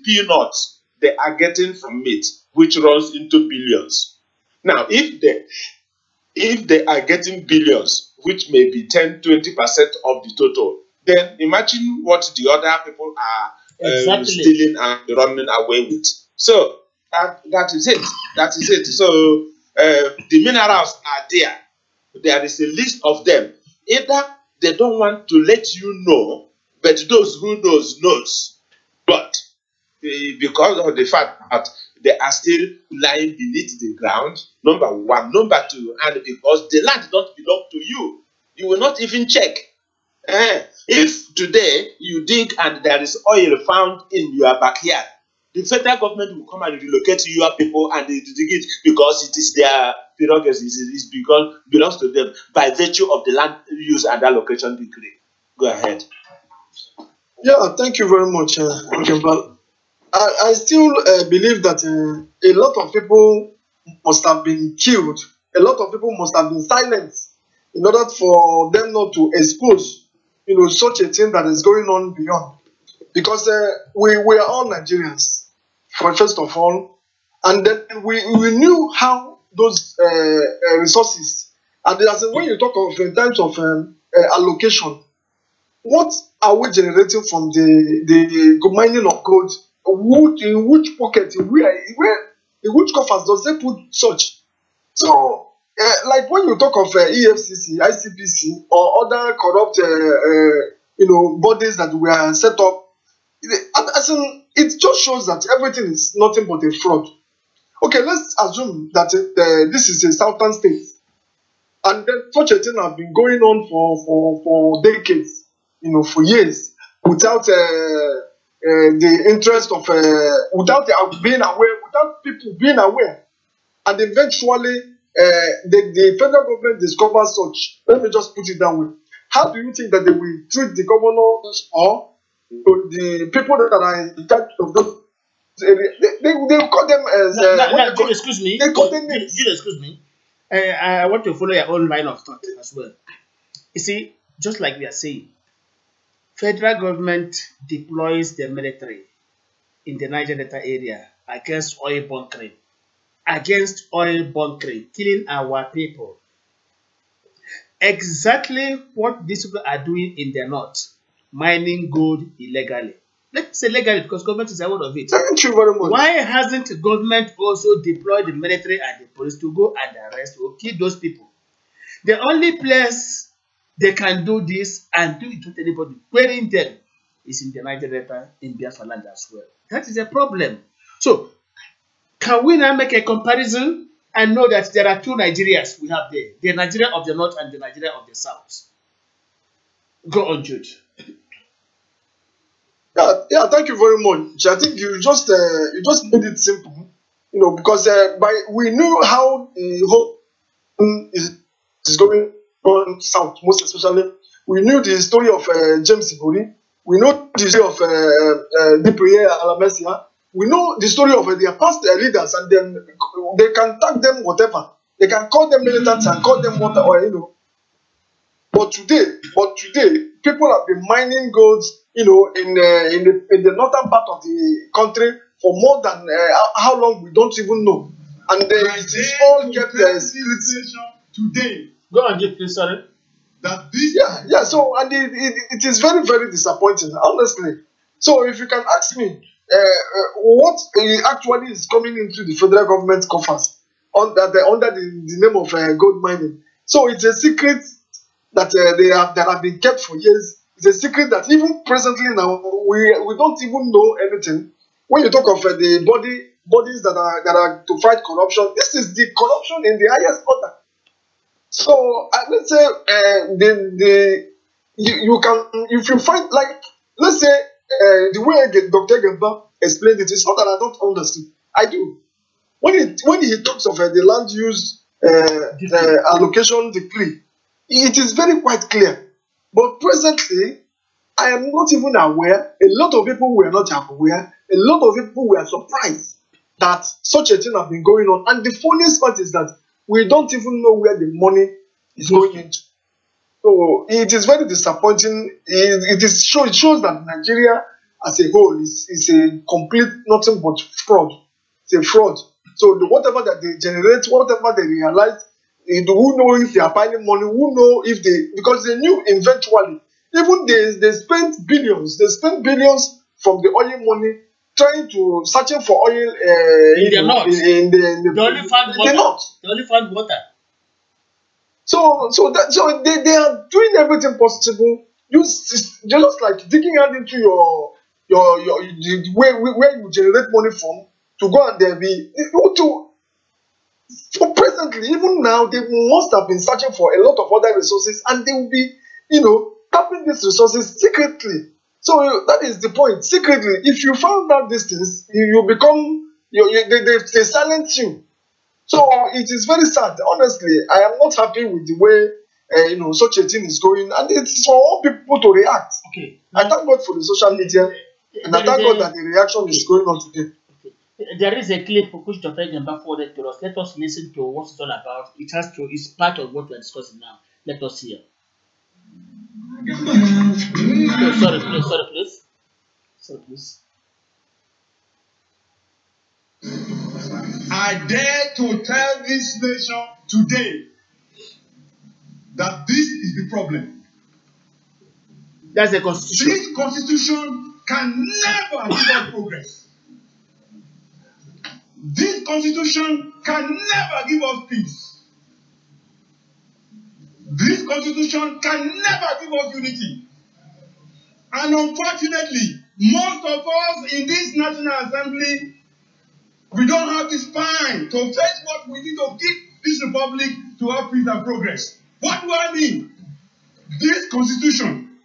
peanuts they are getting from it, which runs into billions. Now, if they are getting billions, which may be 10-20% of the total, then imagine what the other people are Exactly. stealing and running away with. So that is it. That is it. So the minerals are there. There is a list of them. Either they don't want to let you know, but those who knows. But because of the fact that they are still lying beneath the ground, number one. Number two, and because the land don't belong to you, you will not even check. If today you dig and there is oil found in your backyard, the federal government will come and relocate your people and they dig it because it is their prerogative, it belongs to them by virtue of the land use and allocation decree. Go ahead. Yeah, thank you very much, Gamba. I still believe that a lot of people must have been killed. A lot of people must have been silenced in order for them not to expose, such a thing that is going on beyond. Because we are all Nigerians, first of all, and then we knew how those resources. And when you talk of in terms of allocation, what are we generating from the mining of gold? In which pocket, in which coffers does they put such? So, like when you talk of EFCC, ICPC, or other corrupt, bodies that were set up, it just shows that everything is nothing but a fraud. Okay, let's assume that this is a southern state, and then such a thing has been going on for decades, for years, without the interest of, without being aware, without people being aware, and eventually the federal government discovers such. Let me just put it that way. How do you think that they will treat the governors or the people that are in charge of those? They call them as Excuse me. They call them names. Excuse me. I want to follow your own line of thought as well. You see, just like we are saying, federal government deploys the military in the Niger Delta area against oil bunkering, killing our people. Exactly what these people are doing in the north, mining gold illegally. Let's say legally because government is aware of it. Thank you very much. Why hasn't the government also deployed the military and the police to go and arrest or kill those people? The only place they can do this and do it with anybody wearing them is in the Niger Delta, in Biafra land as well. That is a problem. So, can we now make a comparison and know that there are two Nigerias we have there? The Nigeria of the north and the Nigeria of the south. Go on, Jude. Yeah, thank you very much. I think you just made it simple, because we knew how the whole thing is going on south, most especially We knew the story of James Ibori. We know the story of Dipriye Alamesia. We know the story of their past leaders, and then they can tag them whatever. They can call them militants and call them what, or But today, people have been mining golds, in the northern part of the country for more than how long we don't even know, and it is all kept secret. Today, Go on, Jeff, please. Sorry. that this Yeah. So, and it is very, very disappointing, honestly. So, if you can ask me, what actually is coming into the federal government coffers under the name of gold mining? So, it's a secret that that have been kept for years. It's a secret that even presently now we don't even know anything. When you talk of the bodies that are to fight corruption, this is the corruption in the highest order. So let's say you can, if you find, like, let's say the way Dr. Gemba explained it is not that I don't understand. I do. When he talks of the land use allocation decree, it is very quite clear. But presently, I am not even aware. A lot of people were not aware. A lot of people were surprised that such a thing has been going on. And the funniest part is that we don't even know where the money is going into. So it is very disappointing. It shows that Nigeria as a whole is a complete nothing but fraud. It's a fraud. So whatever that they generate, whatever they realize, who know if they are finding money, who know if because they knew eventually. Even they spent billions. They spent billions from the oil money searching for oil In the north. They only found water. They only found water. So they are doing everything possible. Just like digging out into your where you generate money from to go and there be so presently, even now, they must have been searching for a lot of other resources, and they will be, tapping these resources secretly. So that is the point. Secretly, if you found out these things, you become they silence you. So it is very sad. Honestly, I am not happy with the way such a thing is going, and it's for all people to react. Okay. I thank God for the social media, and I thank God that the reaction is going on today. There is a clip which Dr. Gemba forwarded to us. Let us listen to what it's all about. It's part of what we are discussing now. Let us hear. Oh, sorry, please. I dare to tell this nation today that this is the problem. That's the constitution. This constitution can never give us progress. This constitution can never give us peace. This constitution can never give us unity. And unfortunately, most of us in this National Assembly, we don't have the spine to face what we need to keep this republic to have peace and progress. What do I mean? This constitution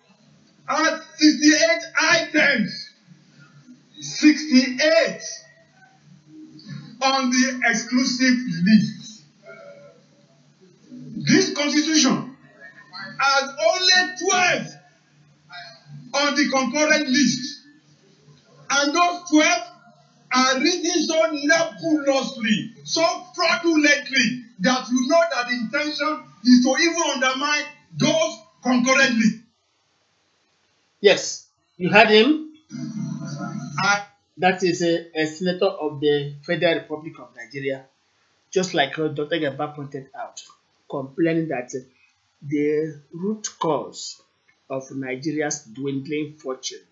has 68 items. 68 on the exclusive list. This constitution has only 12 on the concurrent list. And those 12 are written so nebulously, so fraudulently, that you know that the intention is to even undermine those concurrently. Yes, you heard him. That is a senator of the Federal Republic of Nigeria, just like Dr. Gemba pointed out, complaining that the root cause of Nigeria's dwindling fortune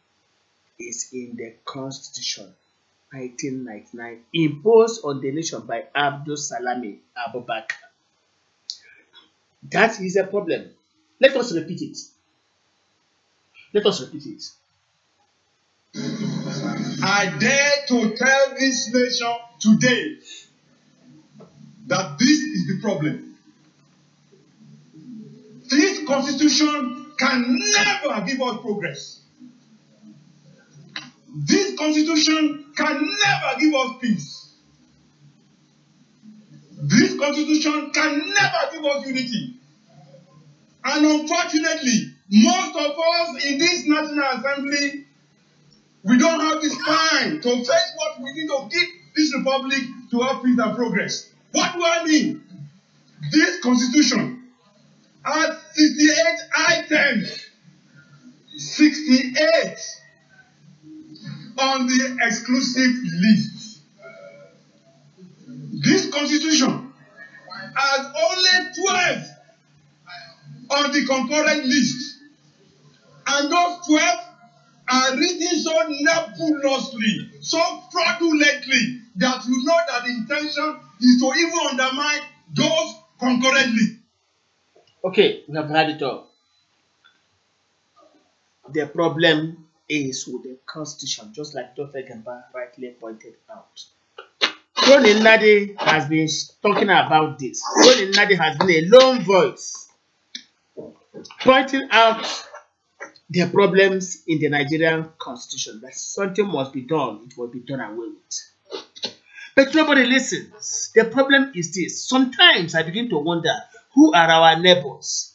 is in the Constitution 1999, imposed on the nation by Abdul Salami Abubakar. That is a problem. Let us repeat it. I dare to tell this nation today that this is the problem. This constitution can never give us progress. This constitution can never give us peace. This constitution can never give us unity. And unfortunately, most of us in this National Assembly, we don't have the spine to face what we need to keep this republic to have peace and progress. What do I mean? This constitution has 68 items. 68 on the exclusive list. This constitution has only 12 on the concurrent list. And those 12 are written so nebulously, so fraudulently, that you know that the intention is to even undermine those concurrently. Okay, we have had it all. The problem is with the constitution, just like Dr. Gamba rightly pointed out. Ronnie Nadi has been talking about this. Ronnie Nadi has been a lone voice pointing out the problems in the Nigerian constitution, that something must be done, it will be done away with. But nobody listens. The problem is this. Sometimes I begin to wonder, who are our neighbors?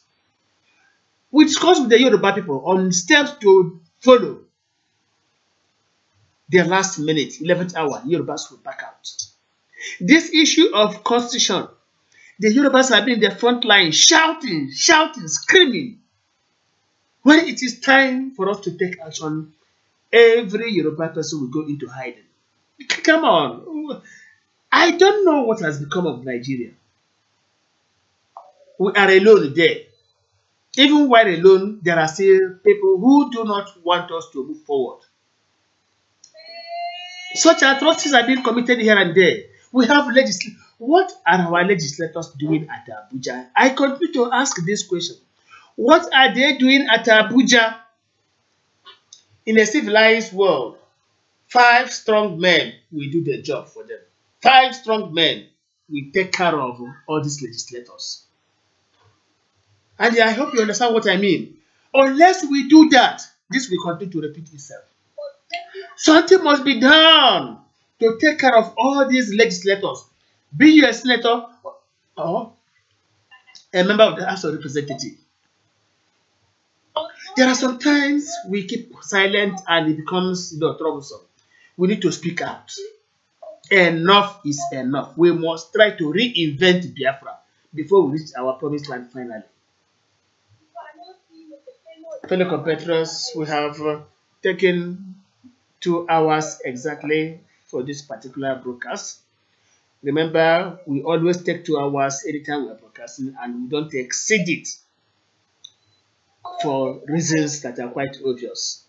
We discussed with the Yoruba people on steps to follow. The last minute, 11th hour, Yorubas will back out. This issue of constitution, the Yorubas have been in the front line shouting, screaming. When it is time for us to take action, every Yoruba person will go into hiding. Come on. I don't know what has become of Nigeria. We are alone there. Even while alone, there are still people who do not want us to move forward. Such atrocities are being committed here and there. We have legislators. What are our legislators doing at Abuja? I continue to ask this question. What are they doing at Abuja? In a civilized world, 5 strong men will do the job for them. 5 strong men will take care of all these legislators. And I hope you understand what I mean. Unless we do that, this will continue to repeat itself. Something must be done to take care of all these legislators. Be you a senator or a member of the House of Representatives. There are some times we keep silent and it becomes troublesome. We need to speak out. Enough is enough. We must try to reinvent Biafra before we reach our promised land finally. Fellow compatriots, we have taken 2 hours exactly for this particular broadcast. Remember, we always take 2 hours anytime we are broadcasting, and we don't exceed it for reasons that are quite obvious.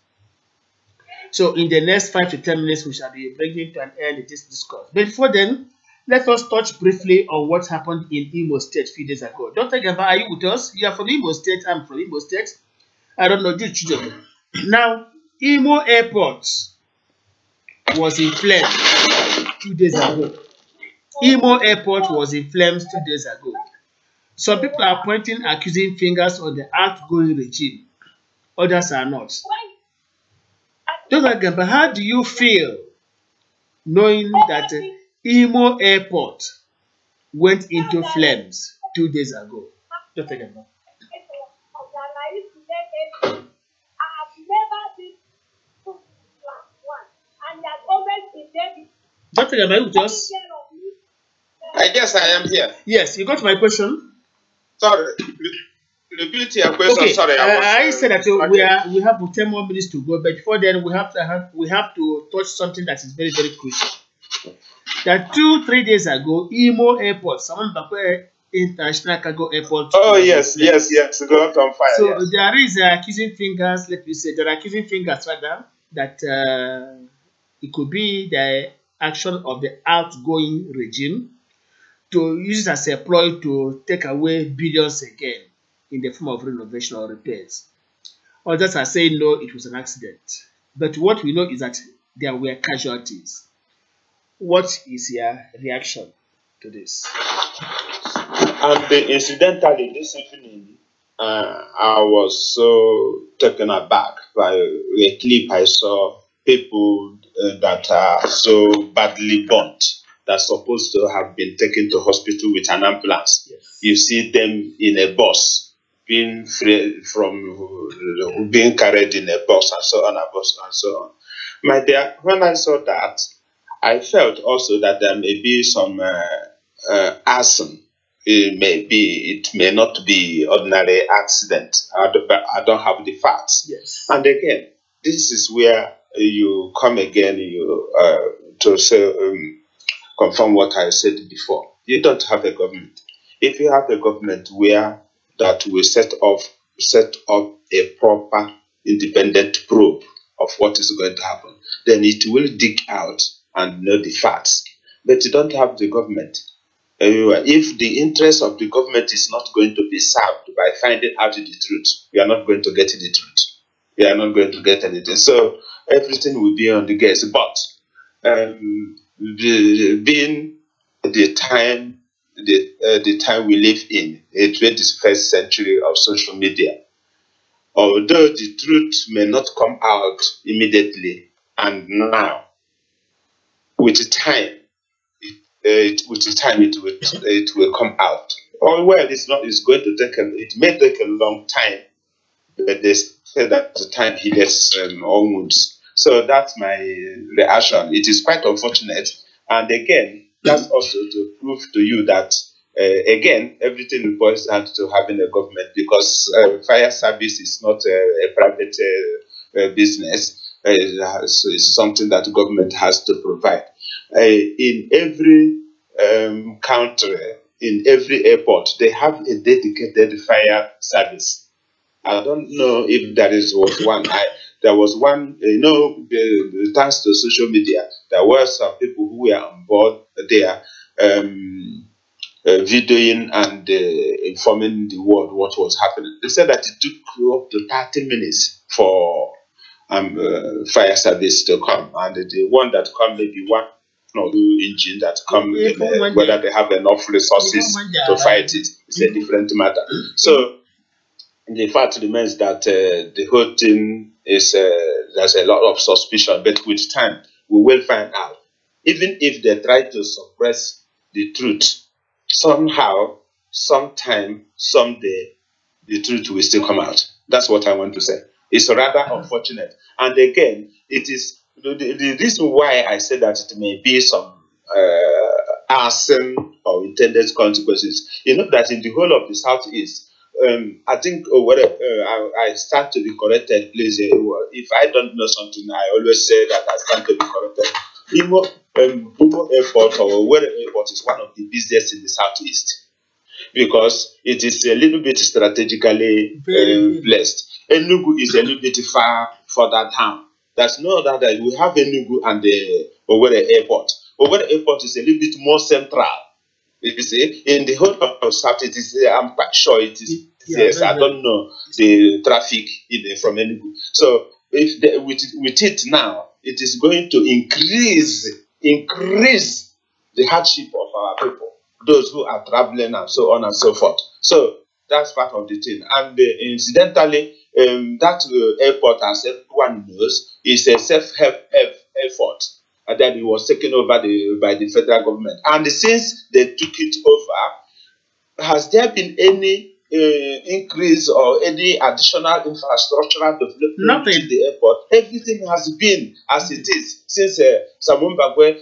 So in the next 5 to 10 minutes, we shall be bringing to an end this discourse. But before then, let us touch briefly on what happened in Imo State a few days ago. Dr. Gamba, are you with us? You are from Imo State. I'm from Imo State. I don't know, children. Now, Imo Airport was in flames 2 days ago. Imo Airport was in flames 2 days ago. Some people are pointing accusing fingers on the outgoing regime. Others are not. Dr. Gamba, how do you feel knowing that Imo Airport went into flames 2 days ago? Dr. Gamba. Dr. Gamba, you just... I guess I am here. Yes, you got my question? Sorry. Repeat your question. Okay. Sorry, I said that we have 10 more minutes to go, but before then we have to touch something that is very, very crucial. That 2-3 days ago, Imo Airport, Samambakwe International Cargo Airport. Oh yes, got on fire. So yes. There is accusing fingers. Let me say there are accusing fingers rather that it could be the action of the outgoing regime to use it as a ploy to take away billions again in the form of renovation or repairs. Others are saying no, it was an accident. But what we know is that there were casualties. What is your reaction to this? And incidentally, this evening, I was so taken aback by a clip I saw. People that are so badly burnt that are supposed to have been taken to hospital with an ambulance. Yes. You see them in a bus being free from being carried in a box and so on and so on. My dear, when I saw that, I felt also that there may be some arson. It may not be ordinary accident. I don't have the facts. Yes. And again, this is where you come again to say, confirm what I said before. You don't have a government. If you have a government where that will set up a proper independent probe of what is going to happen, then it will dig out and know the facts. But you don't have the government. If the interest of the government is not going to be served by finding out the truth, we are not going to get the truth. We are not going to get anything. So everything will be on the guess. But being the time we live in, the 21st century of social media, although the truth may not come out immediately, and now, with time, it will come out. Oh well, it's going to take it may take a long time, but they say that the time heals all wounds. So that's my reaction. It is quite unfortunate, and again, that's also to prove to you that again, everything boils down to having a government, because fire service is not a private business. It's something that the government has to provide. In every country, in every airport, they have a dedicated fire service. I don't know if was one. There was one, thanks to social media, there were some people who were on board there videoing and informing the world what was happening. They said that it took up to 30 minutes for fire service to come, and the one that come maybe one or two engine that come, whether they have enough resources to fight it, it's a different matter. So the fact remains that the whole thing is there's a lot of suspicion, but with time we will find out. Even if they try to suppress the truth, somehow, sometime, someday, the truth will still come out. That's what I want to say. It's rather unfortunate. And again, it is the reason why I said that it may be some arson or intended consequences. You know that in the whole of the Southeast, I think I stand to be corrected, please. If I don't know something, I always say that I stand to be corrected. Bumo Airport or Owerri Airport is one of the busiest in the Southeast because it is a little bit strategically placed. Enugu is a little bit further down. There's no other that we have Enugu and the Owerri Airport. Owerri Airport is a little bit more central. You see, in the whole of South, it is. I'm quite sure it is. Yes, I don't know the traffic from Enugu. So, with it now, it is going to increase the hardship of our people, those who are traveling and so on and so forth. So that's part of the thing. And incidentally, that airport, as everyone knows, is a self-help effort that it was taken over by the federal government. And since they took it over, has there been any increase or any additional infrastructural development in the airport? Everything has been as it is since Simon Bagwe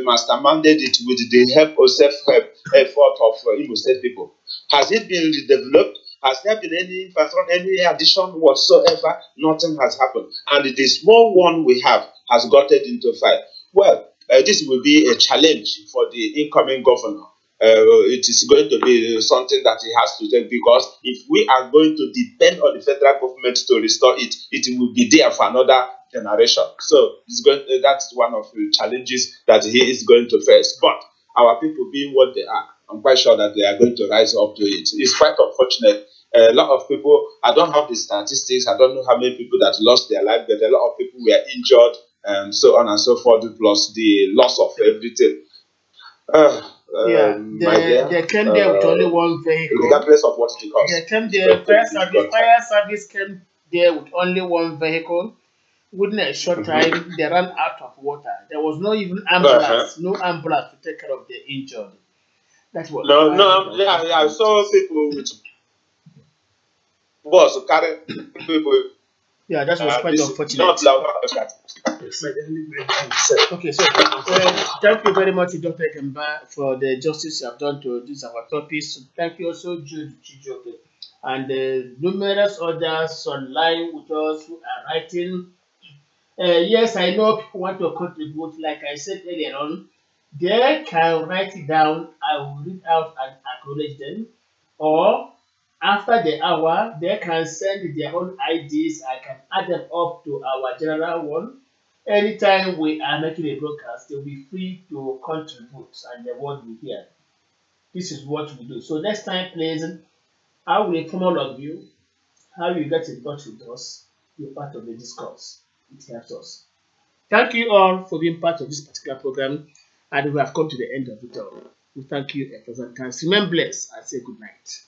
masterminded it with the help of self-help effort of Imo State people. Has it been redeveloped? Has there been any infrastructure, any addition whatsoever? Nothing has happened. And the small one we have has gotten into fire. Well, this will be a challenge for the incoming governor. It is going to be something that he has to take, because if we are going to depend on the federal government to restore it, it will be there for another generation. So that's one of the challenges that he is going to face. But our people being what they are, I'm quite sure that they are going to rise up to it. It's quite unfortunate. A lot of people, I don't have the statistics, I don't know how many people that lost their life, but a lot of people were injured and so on and so forth, plus the loss of everything. They came there with only one vehicle. Regardless of what it costs. They came there, fire service came there with only one vehicle. Within a short time, they ran out of water. There was no even ambulance, no ambulance to take care of the injured. That was I saw people with boss carry people. Yeah, that was quite unfortunate. Not loud. Okay, so thank you very much, Dr. Kemba, for the justice you have done to this our topics. Thank you also, Jude Chijoke, and numerous others online with us who are writing. Yes, I know people want to contribute. Like I said earlier on, they can write it down. I will read out and acknowledge them, or after the hour, they can send their own IDs. I can add them up to our general one. Anytime we are making a broadcast, they'll be free to contribute and the word we hear. This is what we do. So next time, please, I will inform all of you how you get in touch with us. You're part of the discourse. It helps us. Thank you all for being part of this particular program, and we have come to the end of it all. We thank you a thousand times. Remain blessed and say good night.